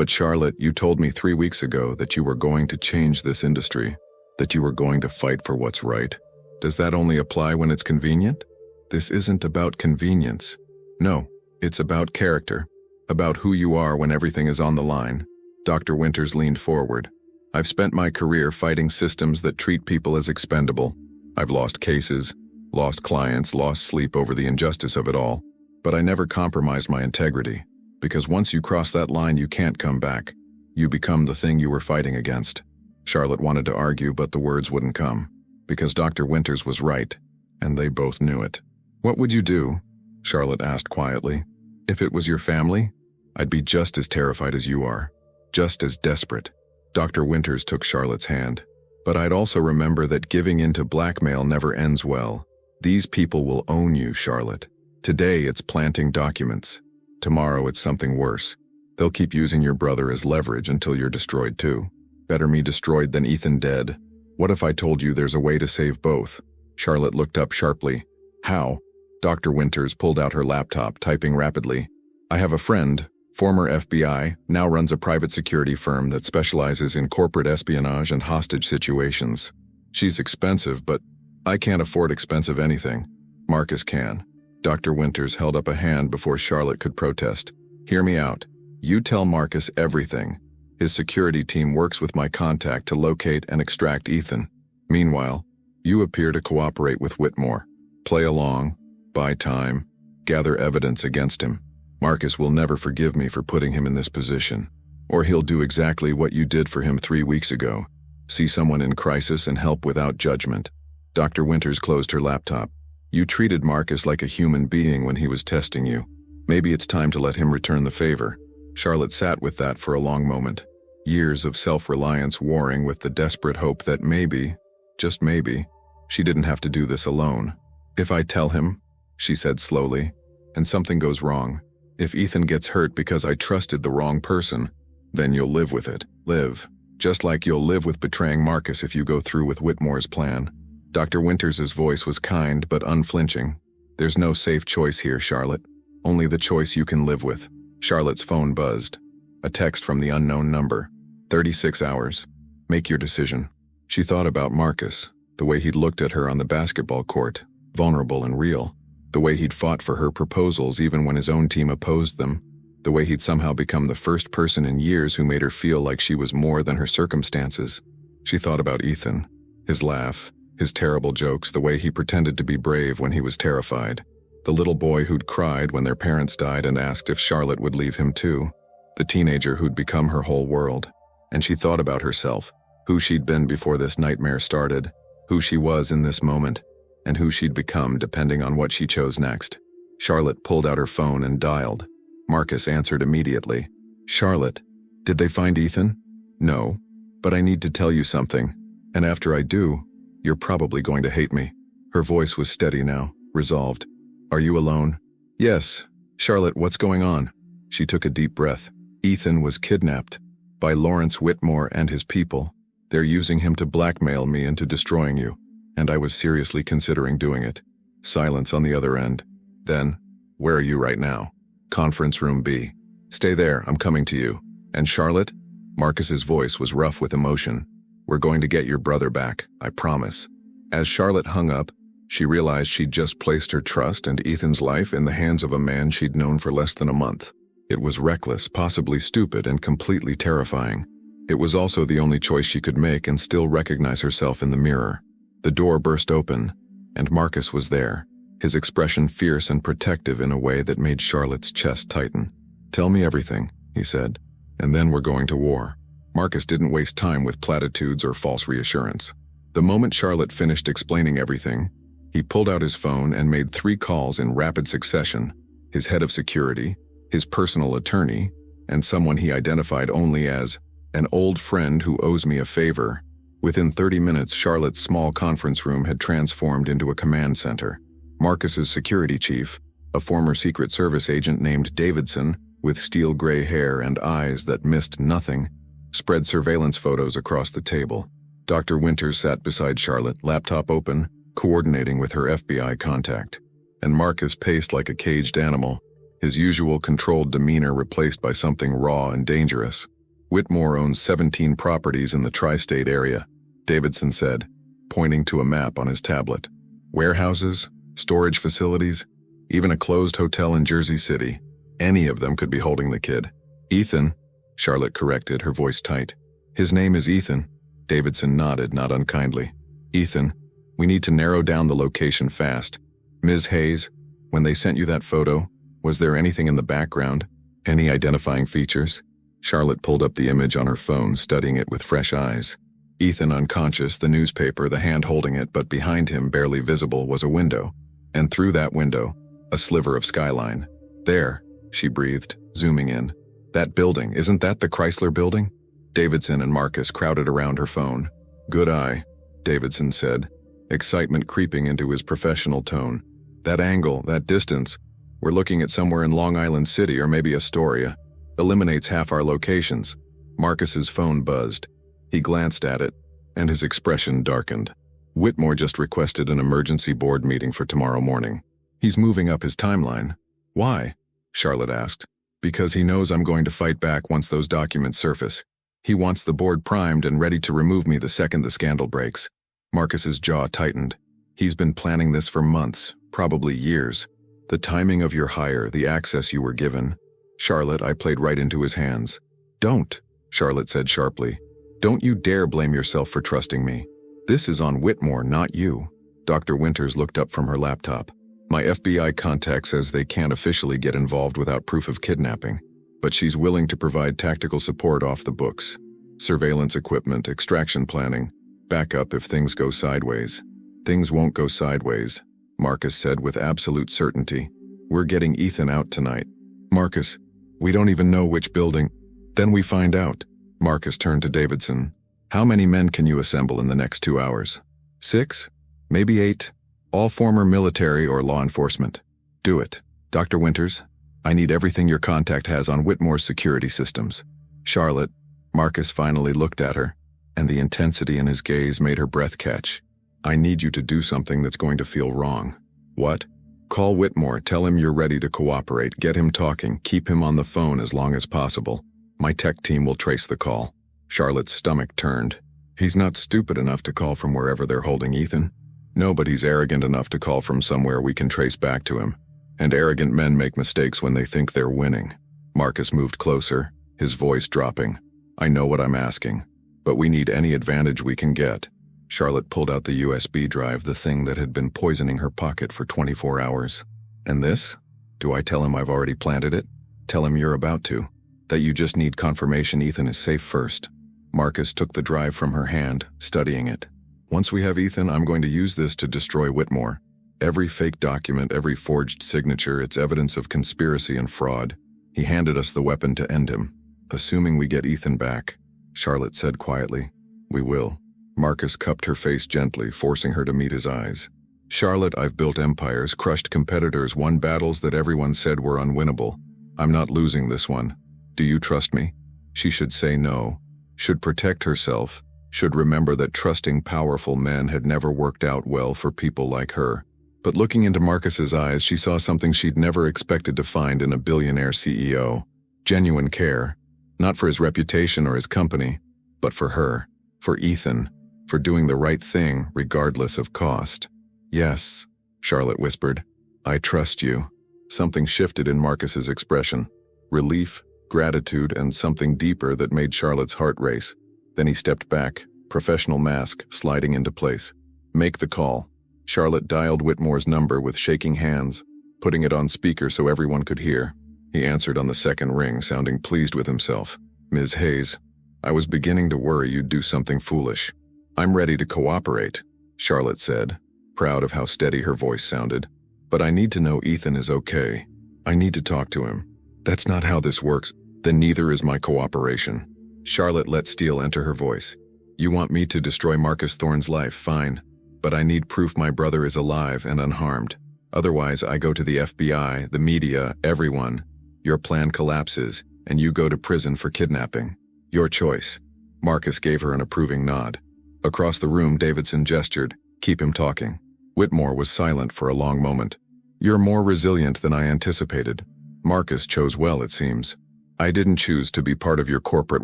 But Charlotte, you told me 3 weeks ago that you were going to change this industry, that you were going to fight for what's right. Does that only apply when it's convenient? This isn't about convenience. No, it's about character, about who you are when everything is on the line. Dr. Winters leaned forward. I've spent my career fighting systems that treat people as expendable. I've lost cases, lost clients, lost sleep over the injustice of it all. But I never compromised my integrity. Because once you cross that line, you can't come back. You become the thing you were fighting against. Charlotte wanted to argue, but the words wouldn't come. Because Dr. Winters was right, and they both knew it. What would you do? Charlotte asked quietly. If it was your family, I'd be just as terrified as you are. Just as desperate. Dr. Winters took Charlotte's hand. But I'd also remember that giving in to blackmail never ends well. These people will own you, Charlotte. Today it's planting documents. Tomorrow it's something worse. They'll keep using your brother as leverage until you're destroyed too. Better me destroyed than Ethan dead. What if I told you there's a way to save both? Charlotte looked up sharply. How? Dr. Winters pulled out her laptop, typing rapidly. I have a friend, former FBI, now runs a private security firm that specializes in corporate espionage and hostage situations. She's expensive, but I can't afford expensive anything. Marcus can. Dr. Winters held up a hand before Charlotte could protest. Hear me out. You tell Marcus everything. His security team works with my contact to locate and extract Ethan. Meanwhile, you appear to cooperate with Whitmore. Play along, buy time, gather evidence against him. Marcus will never forgive me for putting him in this position. Or he'll do exactly what you did for him 3 weeks ago. See someone in crisis and help without judgment. Dr. Winters closed her laptop. You treated Marcus like a human being when he was testing you. Maybe it's time to let him return the favor. Charlotte sat with that for a long moment. Years of self-reliance warring with the desperate hope that maybe, just maybe, she didn't have to do this alone. If I tell him, she said slowly, and something goes wrong, if Ethan gets hurt because I trusted the wrong person, then you'll live with it. Live. Just like you'll live with betraying Marcus if you go through with Whitmore's plan. Dr. Winters' voice was kind but unflinching. There's no safe choice here, Charlotte. Only the choice you can live with. Charlotte's phone buzzed. A text from the unknown number. 36 hours. Make your decision. She thought about Marcus, the way he'd looked at her on the basketball court, vulnerable and real. The way he'd fought for her proposals even when his own team opposed them. The way he'd somehow become the first person in years who made her feel like she was more than her circumstances. She thought about Ethan. His laugh, his terrible jokes, the way he pretended to be brave when he was terrified. The little boy who'd cried when their parents died and asked if Charlotte would leave him too. The teenager who'd become her whole world. And she thought about herself, who she'd been before this nightmare started, who she was in this moment, and who she'd become depending on what she chose next. Charlotte pulled out her phone and dialed. Marcus answered immediately. Charlotte, did they find Ethan? No, but I need to tell you something, and after I do, you're probably going to hate me. Her voice was steady now, resolved. Are you alone? Yes. Charlotte, what's going on? She took a deep breath. Ethan was kidnapped by Lawrence Whitmore and his people. They're using him to blackmail me into destroying you, and I was seriously considering doing it. Silence on the other end. Then, where are you right now? Conference room B. Stay there, I'm coming to you. And Charlotte? Marcus's voice was rough with emotion. We're going to get your brother back, I promise. As Charlotte hung up, she realized she'd just placed her trust and Ethan's life in the hands of a man she'd known for less than a month. It was reckless, possibly stupid, and completely terrifying. It was also the only choice she could make and still recognize herself in the mirror. The door burst open, and Marcus was there, his expression fierce and protective in a way that made Charlotte's chest tighten. Tell me everything, he said, and then we're going to war. Marcus didn't waste time with platitudes or false reassurance. The moment Charlotte finished explaining everything, he pulled out his phone and made 3 calls in rapid succession, his head of security, his personal attorney, and someone he identified only as an old friend who owes me a favor. Within 30 minutes, Charlotte's small conference room had transformed into a command center. Marcus's security chief, a former Secret Service agent named Davidson, with steel gray hair and eyes that missed nothing, spread surveillance photos across the table. Dr. Winters sat beside Charlotte, laptop open, coordinating with her FBI contact. And Marcus paced like a caged animal, his usual controlled demeanor replaced by something raw and dangerous. Whitmore owns 17 properties in the tri-state area, Davidson said, pointing to a map on his tablet. Warehouses, storage facilities, even a closed hotel in Jersey City. Any of them could be holding the kid. Ethan, Charlotte corrected, her voice tight. His name is Ethan. Davidson nodded, not unkindly. Ethan, we need to narrow down the location fast. Ms. Hayes, when they sent you that photo, was there anything in the background? Any identifying features? Charlotte pulled up the image on her phone, studying it with fresh eyes. Ethan unconscious, the newspaper, the hand holding it, but behind him, barely visible, was a window. And through that window, a sliver of skyline. There, she breathed, zooming in. That building, isn't that the Chrysler building? Davidson and Marcus crowded around her phone. Good eye, Davidson said, excitement creeping into his professional tone. That angle, that distance, we're looking at somewhere in Long Island City or maybe Astoria. Eliminates half our locations. Marcus's phone buzzed. He glanced at it, and his expression darkened. Whitmore just requested an emergency board meeting for tomorrow morning. He's moving up his timeline. Why? Charlotte asked. Because he knows I'm going to fight back once those documents surface. He wants the board primed and ready to remove me the second the scandal breaks. Marcus's jaw tightened. He's been planning this for months, probably years. The timing of your hire, the access you were given. Charlotte, I played right into his hands. Don't, Charlotte said sharply. Don't you dare blame yourself for trusting me. This is on Whitmore, not you. Dr. Winters looked up from her laptop. My FBI contact says they can't officially get involved without proof of kidnapping, but she's willing to provide tactical support off the books. Surveillance equipment, extraction planning, backup if things go sideways. Things won't go sideways, Marcus said with absolute certainty. We're getting Ethan out tonight. Marcus, we don't even know which building. Then we find out. Marcus turned to Davidson. How many men can you assemble in the next 2 hours? 6? Maybe 8? All former military or law enforcement. Do it. Dr. Winters, I need everything your contact has on Whitmore's security systems. Charlotte, Marcus finally looked at her, and the intensity in his gaze made her breath catch. I need you to do something that's going to feel wrong. What? Call Whitmore, tell him you're ready to cooperate, get him talking, keep him on the phone as long as possible. My tech team will trace the call. Charlotte's stomach turned. He's not stupid enough to call from wherever they're holding Ethan. No, but he's arrogant enough to call from somewhere we can trace back to him. And arrogant men make mistakes when they think they're winning. Marcus moved closer, his voice dropping. I know what I'm asking, but we need any advantage we can get. Charlotte pulled out the USB drive, the thing that had been poisoning her pocket for 24 hours. And this? Do I tell him I've already planted it? Tell him you're about to. That you just need confirmation Ethan is safe first. Marcus took the drive from her hand, studying it. Once we have Ethan, I'm going to use this to destroy Whitmore. Every fake document, every forged signature, it's evidence of conspiracy and fraud. He handed us the weapon to end him. Assuming we get Ethan back, Charlotte said quietly. We will. Marcus cupped her face gently, forcing her to meet his eyes. Charlotte, I've built empires, crushed competitors, won battles that everyone said were unwinnable. I'm not losing this one. Do you trust me? She should say no, should protect herself, should remember that trusting powerful men had never worked out well for people like her. But looking into Marcus's eyes, she saw something she'd never expected to find in a billionaire CEO. Genuine care, not for his reputation or his company, but for her, for Ethan, for doing the right thing regardless of cost. Yes, Charlotte whispered. I trust you. Something shifted in Marcus's expression. Relief, gratitude, and something deeper that made Charlotte's heart race. Then he stepped back, professional mask sliding into place. Make the call. Charlotte dialed Whitmore's number with shaking hands, putting it on speaker so everyone could hear. He answered on the second ring, sounding pleased with himself. Ms. Hayes, I was beginning to worry you'd do something foolish. I'm ready to cooperate, Charlotte said, proud of how steady her voice sounded. But I need to know Ethan is okay. I need to talk to him. That's not how this works. Then neither is my cooperation. Charlotte let steel enter her voice. You want me to destroy Marcus Thorne's life, fine. But I need proof my brother is alive and unharmed. Otherwise, I go to the FBI, the media, everyone. Your plan collapses, and you go to prison for kidnapping. Your choice. Marcus gave her an approving nod. Across the room, Davidson gestured. Keep him talking. Whitmore was silent for a long moment. You're more resilient than I anticipated. Marcus chose well, it seems. I didn't choose to be part of your corporate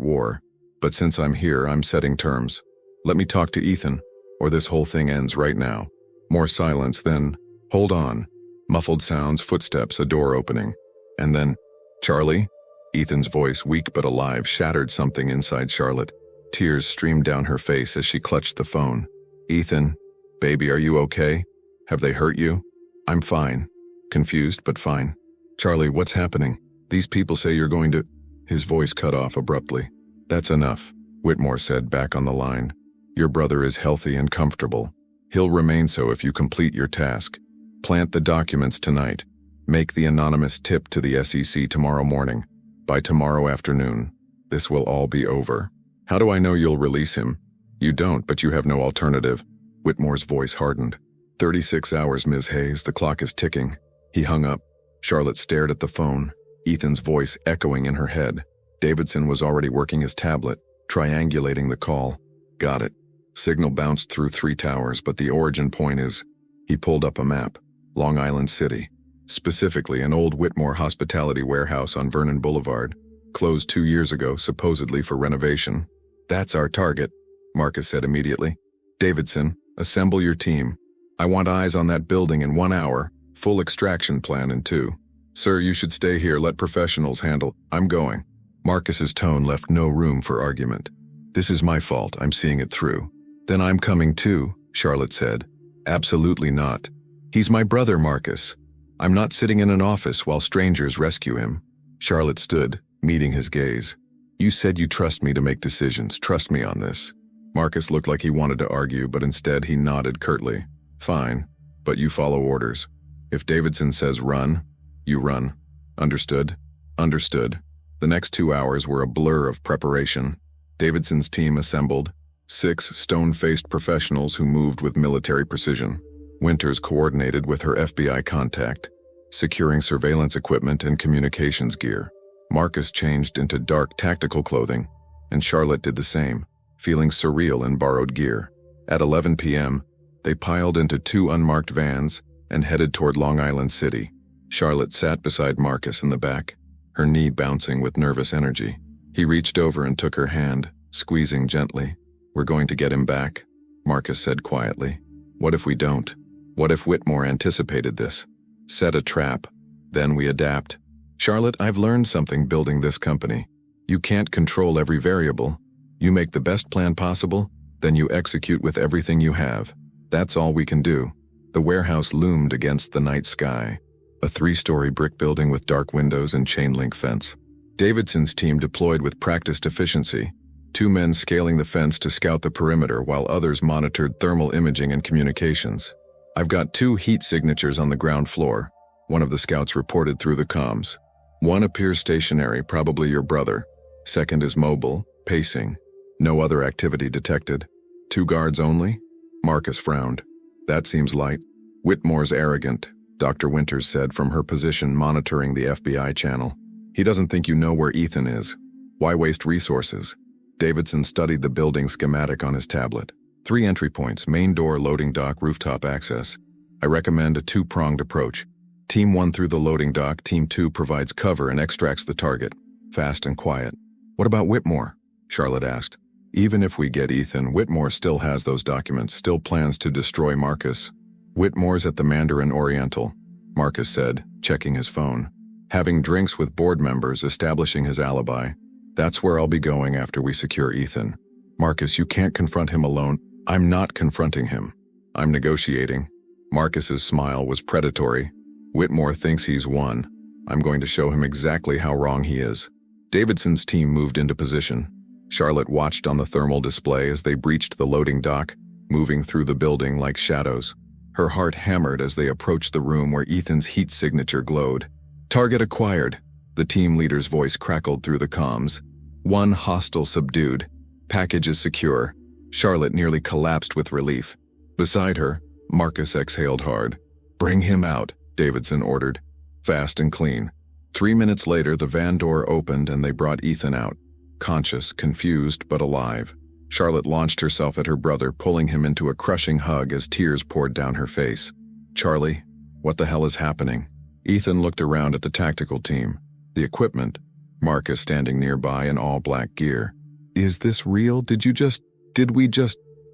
war, but since I'm here, I'm setting terms. Let me talk to Ethan, or this whole thing ends right now. More silence, then, hold on. Muffled sounds, footsteps, a door opening. And then, Charlie? Ethan's voice, weak but alive, shattered something inside Charlotte. Tears streamed down her face as she clutched the phone. Ethan, baby, are you okay? Have they hurt you? I'm fine. Confused, but fine. Charlie, what's happening? These people say you're going to… His voice cut off abruptly. That's enough, Whitmore said back on the line. Your brother is healthy and comfortable. He'll remain so if you complete your task. Plant the documents tonight. Make the anonymous tip to the SEC tomorrow morning. By tomorrow afternoon, this will all be over. How do I know you'll release him? You don't, but you have no alternative. Whitmore's voice hardened. 36 hours, Ms. Hayes, the clock is ticking. He hung up. Charlotte stared at the phone, Ethan's voice echoing in her head. Davidson was already working his tablet, triangulating the call. Got it. Signal bounced through 3 towers, but the origin point is… He pulled up a map. Long Island City. Specifically, an old Whitmore hospitality warehouse on Vernon Boulevard. Closed 2 years ago, supposedly for renovation. That's our target, Marcus said immediately. Davidson, assemble your team. I want eyes on that building in 1 hour. Full extraction plan in 2. Sir, you should stay here, let professionals handle. I'm going. Marcus's tone left no room for argument. This is my fault, I'm seeing it through. Then I'm coming too, Charlotte said. Absolutely not. He's my brother, Marcus. I'm not sitting in an office while strangers rescue him. Charlotte stood, meeting his gaze. You said you trust me to make decisions. Trust me on this. Marcus looked like he wanted to argue, but instead he nodded curtly. Fine, but you follow orders. If Davidson says run, you run. Understood? Understood. The next 2 hours were a blur of preparation. Davidson's team assembled, 6 stone-faced professionals who moved with military precision. Winters coordinated with her FBI contact, securing surveillance equipment and communications gear. Marcus changed into dark tactical clothing, and Charlotte did the same, feeling surreal in borrowed gear. At 11 p.m., they piled into 2 unmarked vans and headed toward Long Island City. Charlotte sat beside Marcus in the back, her knee bouncing with nervous energy. He reached over and took her hand, squeezing gently. We're going to get him back, Marcus said quietly. What if we don't? What if Whitmore anticipated this? Set a trap. Then we adapt. Charlotte, I've learned something building this company. You can't control every variable. You make the best plan possible, then you execute with everything you have. That's all we can do. The warehouse loomed against the night sky, a 3-story brick building with dark windows and chain-link fence. Davidson's team deployed with practiced efficiency, 2 men scaling the fence to scout the perimeter while others monitored thermal imaging and communications. I've got 2 heat signatures on the ground floor, one of the scouts reported through the comms. One appears stationary, probably your brother. Second is mobile, pacing. No other activity detected. 2 guards only? Marcus frowned. That seems light. Whitmore's arrogant, Dr. Winters said from her position monitoring the FBI channel. He doesn't think you know where Ethan is. Why waste resources? Davidson studied the building schematic on his tablet. 3 entry points, main door, loading dock, rooftop access. I recommend a 2-pronged approach. Team 1 through the loading dock, Team 2 provides cover and extracts the target. Fast and quiet. What about Whitmore? Charlotte asked. Even if we get Ethan, Whitmore still has those documents, still plans to destroy Marcus. Whitmore's at the Mandarin Oriental, Marcus said, checking his phone. Having drinks with board members, establishing his alibi. That's where I'll be going after we secure Ethan. Marcus, you can't confront him alone. I'm not confronting him. I'm negotiating. Marcus's smile was predatory. Whitmore thinks he's won. I'm going to show him exactly how wrong he is. Davidson's team moved into position. Charlotte watched on the thermal display as they breached the loading dock, moving through the building like shadows. Her heart hammered as they approached the room where Ethan's heat signature glowed. Target acquired. The team leader's voice crackled through the comms. 1 hostile subdued. Package is secure. Charlotte nearly collapsed with relief. Beside her, Marcus exhaled hard. Bring him out, Davidson ordered. Fast and clean. 3 minutes later, the van door opened and they brought Ethan out. Conscious, confused, but alive. Charlotte launched herself at her brother, pulling him into a crushing hug as tears poured down her face. Charlie, what the hell is happening? Ethan looked around at the tactical team, the equipment, Marcus standing nearby in all black gear. Is this real?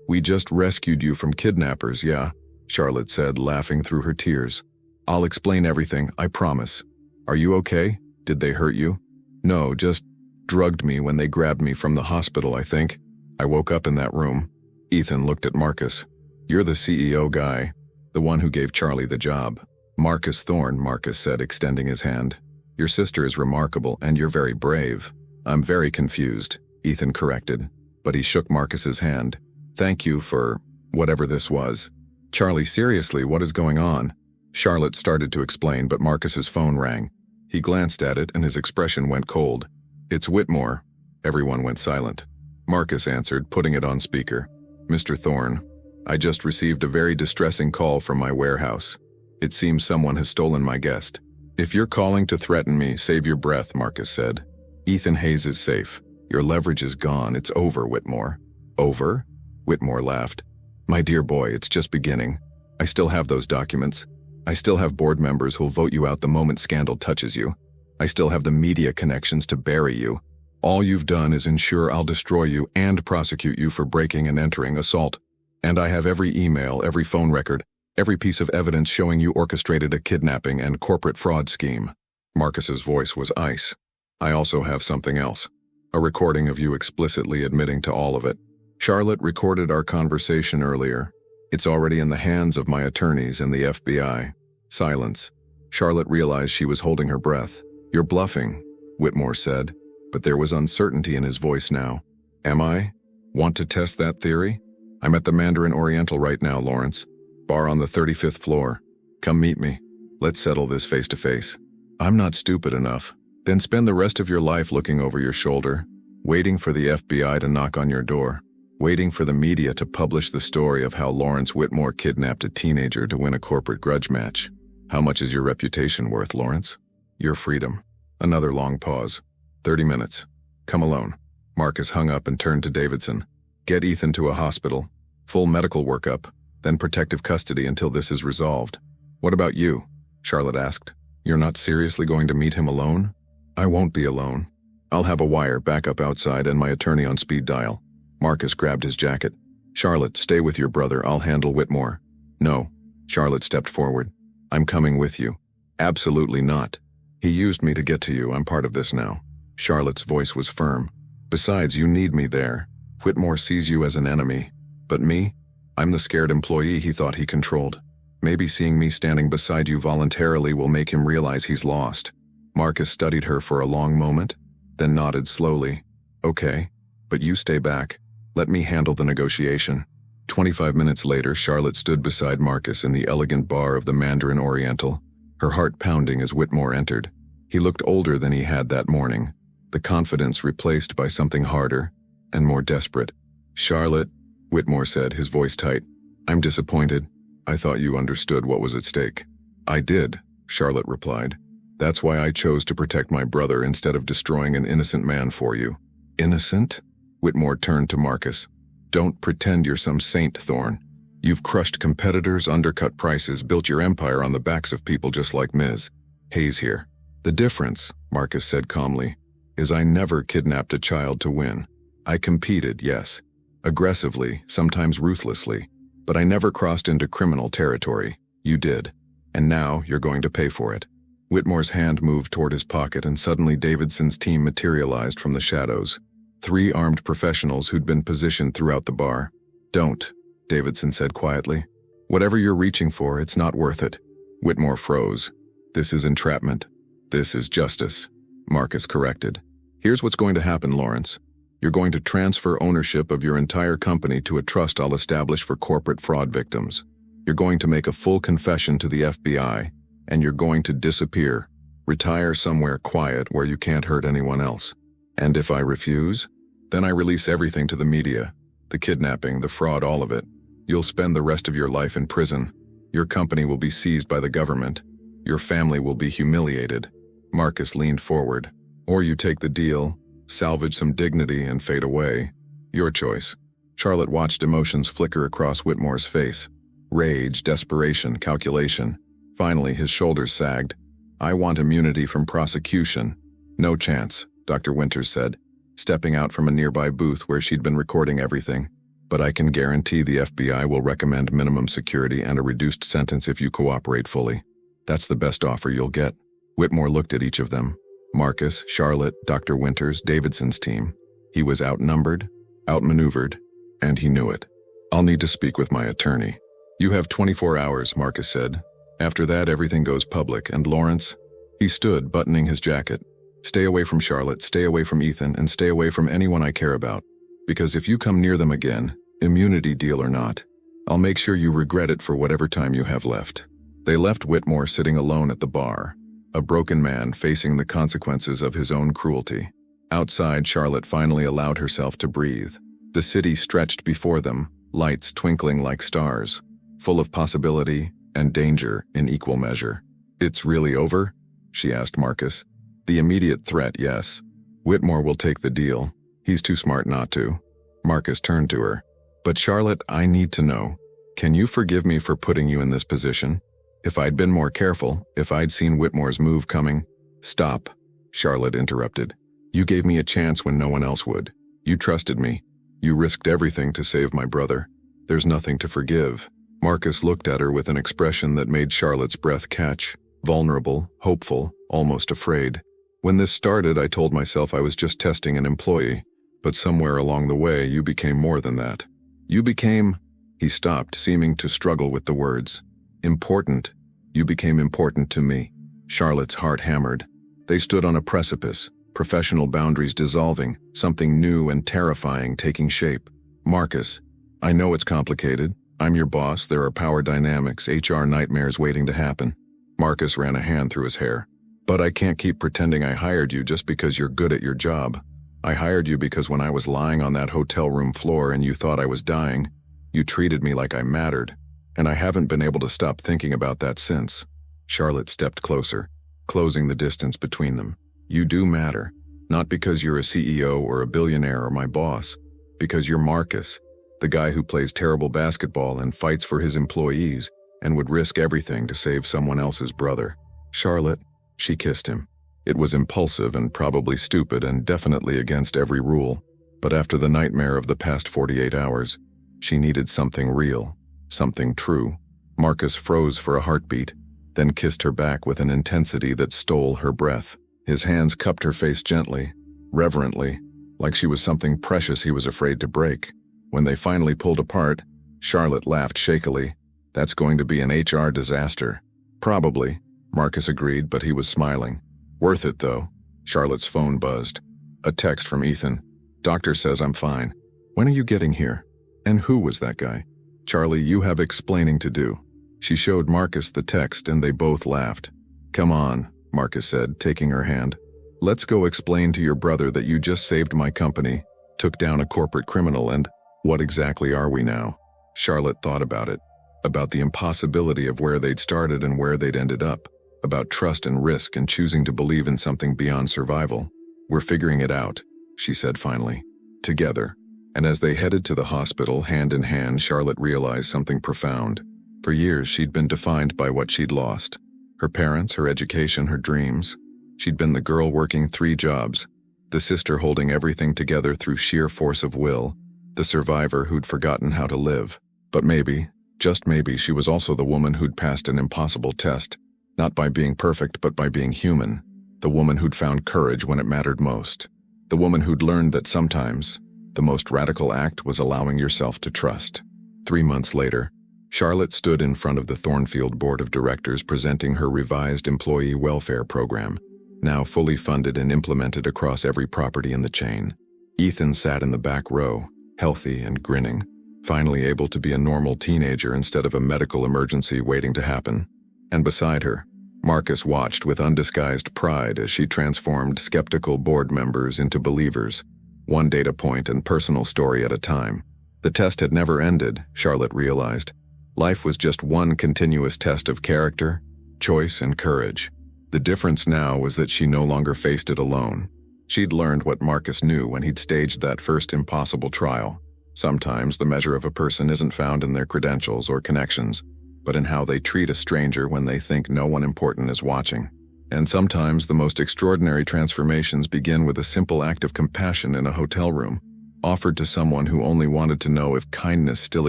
We just rescued you from kidnappers, yeah, Charlotte said, laughing through her tears. I'll explain everything, I promise. Are you okay? Did they hurt you? No, just drugged me when they grabbed me from the hospital, I think. I woke up in that room. Ethan looked at Marcus. You're the CEO guy, the one who gave Charlie the job. Marcus Thorne, Marcus said, extending his hand. Your sister is remarkable and you're very brave. I'm very confused, Ethan corrected, but he shook Marcus's hand. Thank you for whatever this was. Charlie, seriously, what is going on? Charlotte started to explain, but Marcus's phone rang. He glanced at it and his expression went cold. It's Whitmore. Everyone went silent. Marcus answered, putting it on speaker. Mr. Thorne, I just received a very distressing call from my warehouse. It seems someone has stolen my guest. If you're calling to threaten me, save your breath, Marcus said. Ethan Hayes is safe. Your leverage is gone. It's over, Whitmore. Over? Whitmore laughed. My dear boy, it's just beginning. I still have those documents. I still have board members who'll vote you out the moment scandal touches you. I still have the media connections to bury you. All you've done is ensure I'll destroy you and prosecute you for breaking and entering assault. And I have every email, every phone record, every piece of evidence showing you orchestrated a kidnapping and corporate fraud scheme. Marcus's voice was ice. I also have something else. A recording of you explicitly admitting to all of it. Charlotte recorded our conversation earlier. It's already in the hands of my attorneys and the FBI. Silence. Charlotte realized she was holding her breath. You're bluffing, Whitmore said, but there was uncertainty in his voice now. Am I? Want to test that theory? I'm at the Mandarin Oriental right now, Lawrence. Bar on the 35th floor. Come meet me. Let's settle this face to face. I'm not stupid enough. Then spend the rest of your life looking over your shoulder, waiting for the FBI to knock on your door, waiting for the media to publish the story of how Lawrence Whitmore kidnapped a teenager to win a corporate grudge match. How much is your reputation worth, Lawrence? Your freedom. Another long pause. 30 minutes. Come alone. Marcus hung up and turned to Davidson. Get Ethan to a hospital. Full medical workup, then protective custody until this is resolved. What about you? Charlotte asked. You're not seriously going to meet him alone? I won't be alone. I'll have a wire backup outside and my attorney on speed dial. Marcus grabbed his jacket. Charlotte, stay with your brother. I'll handle Whitmore. No. Charlotte stepped forward. I'm coming with you. Absolutely not. He used me to get to you. I'm part of this now. Charlotte's voice was firm. Besides, you need me there. Whitmore sees you as an enemy. But me? I'm the scared employee he thought he controlled. Maybe seeing me standing beside you voluntarily will make him realize he's lost. Marcus studied her for a long moment, then nodded slowly. Okay, but you stay back. Let me handle the negotiation. 25 minutes later, Charlotte stood beside Marcus in the elegant bar of the Mandarin Oriental, her heart pounding as Whitmore entered. He looked older than he had that morning, the confidence replaced by something harder and more desperate. Charlotte, Whitmore said, his voice tight. I'm disappointed. I thought you understood what was at stake. I did, Charlotte replied. That's why I chose to protect my brother instead of destroying an innocent man for you. Innocent? Whitmore turned to Marcus. Don't pretend you're some saint, Thorne. You've crushed competitors, undercut prices, built your empire on the backs of people just like Ms. Hayes here. The difference, Marcus said calmly, is I never kidnapped a child to win. I competed, yes. Aggressively, sometimes ruthlessly. But I never crossed into criminal territory. You did. And now you're going to pay for it. Whitmore's hand moved toward his pocket and suddenly Davidson's team materialized from the shadows. 3 armed professionals who'd been positioned throughout the bar. Don't, Davidson said quietly. Whatever you're reaching for, it's not worth it. Whitmore froze. This is entrapment. This is justice. Marcus corrected. Here's what's going to happen, Lawrence. You're going to transfer ownership of your entire company to a trust I'll establish for corporate fraud victims. You're going to make a full confession to the FBI, and you're going to disappear. Retire somewhere quiet where you can't hurt anyone else. And if I refuse, then I release everything to the media. The kidnapping, the fraud, all of it. You'll spend the rest of your life in prison. Your company will be seized by the government. Your family will be humiliated. Marcus leaned forward. Or you take the deal, salvage some dignity, and fade away. Your choice. Charlotte watched emotions flicker across Whitmore's face. Rage, desperation, calculation. Finally, his shoulders sagged. I want immunity from prosecution. No chance, Dr. Winters said, stepping out from a nearby booth where she'd been recording everything. But I can guarantee the FBI will recommend minimum security and a reduced sentence if you cooperate fully. That's the best offer you'll get. Whitmore looked at each of them. Marcus, Charlotte, Dr. Winters, Davidson's team. He was outnumbered, outmaneuvered, and he knew it. I'll need to speak with my attorney. You have 24 hours, Marcus said. After that, everything goes public, and Lawrence? He stood, buttoning his jacket. Stay away from Charlotte, stay away from Ethan, and stay away from anyone I care about. Because if you come near them again, immunity deal or not, I'll make sure you regret it for whatever time you have left. They left Whitmore sitting alone at the bar, a broken man facing the consequences of his own cruelty. Outside, Charlotte finally allowed herself to breathe. The city stretched before them, lights twinkling like stars, full of possibility and danger in equal measure. It's really over? She asked Marcus. The immediate threat, yes. Whitmore will take the deal. He's too smart not to. Marcus turned to her. But Charlotte, I need to know. Can you forgive me for putting you in this position? If I'd been more careful, if I'd seen Whitmore's move coming— Stop, Charlotte interrupted. You gave me a chance when no one else would. You trusted me. You risked everything to save my brother. There's nothing to forgive. Marcus looked at her with an expression that made Charlotte's breath catch. Vulnerable, hopeful, almost afraid. When this started, I told myself I was just testing an employee. But somewhere along the way, you became more than that. You became— He stopped, seeming to struggle with the words. Important. You became important to me. Charlotte's heart hammered. They stood on a precipice, professional boundaries dissolving, something new and terrifying taking shape. Marcus, I know it's complicated. I'm your boss, there are power dynamics, HR nightmares waiting to happen. Marcus ran a hand through his hair. But I can't keep pretending I hired you just because you're good at your job. I hired you because when I was lying on that hotel room floor and you thought I was dying, you treated me like I mattered. And I haven't been able to stop thinking about that since. Charlotte stepped closer, closing the distance between them. You do matter. Not because you're a CEO or a billionaire or my boss. Because you're Marcus, the guy who plays terrible basketball and fights for his employees and would risk everything to save someone else's brother. Charlotte, she kissed him. It was impulsive and probably stupid and definitely against every rule. But after the nightmare of the past 48 hours, she needed something real. Something true. Marcus froze for a heartbeat, then kissed her back with an intensity that stole her breath. His hands cupped her face gently, reverently, like she was something precious he was afraid to break. When they finally pulled apart, Charlotte laughed shakily. That's going to be an HR disaster. Probably, Marcus agreed, but he was smiling. Worth it, though. Charlotte's phone buzzed. A text from Ethan. Doctor says I'm fine. When are you getting here? And who was that guy? Charlie, you have explaining to do. She showed Marcus the text and they both laughed. Come on, Marcus said, taking her hand. Let's go explain to your brother that you just saved my company, took down a corporate criminal, and what exactly are we now? Charlotte thought about it. About the impossibility of where they'd started and where they'd ended up. About trust and risk and choosing to believe in something beyond survival. We're figuring it out, she said finally. Together. And as they headed to the hospital, hand in hand, Charlotte realized something profound. For years, she'd been defined by what she'd lost. Her parents, her education, her dreams. She'd been the girl working 3 jobs, the sister holding everything together through sheer force of will, the survivor who'd forgotten how to live. But maybe, just maybe, she was also the woman who'd passed an impossible test, not by being perfect, but by being human. The woman who'd found courage when it mattered most. The woman who'd learned that sometimes, the most radical act was allowing yourself to trust. 3 months later, Charlotte stood in front of the Thornfield Board of Directors presenting her revised employee welfare program, now fully funded and implemented across every property in the chain. Ethan sat in the back row, healthy and grinning, finally able to be a normal teenager instead of a medical emergency waiting to happen. And beside her, Marcus watched with undisguised pride as she transformed skeptical board members into believers, one data point and personal story at a time. The test had never ended, Charlotte realized. Life was just one continuous test of character, choice, and courage. The difference now was that she no longer faced it alone. She'd learned what Marcus knew when he'd staged that first impossible trial. Sometimes the measure of a person isn't found in their credentials or connections, but in how they treat a stranger when they think no one important is watching. And sometimes the most extraordinary transformations begin with a simple act of compassion in a hotel room, offered to someone who only wanted to know if kindness still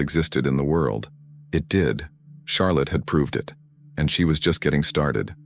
existed in the world. It did. Charlotte had proved it. And she was just getting started.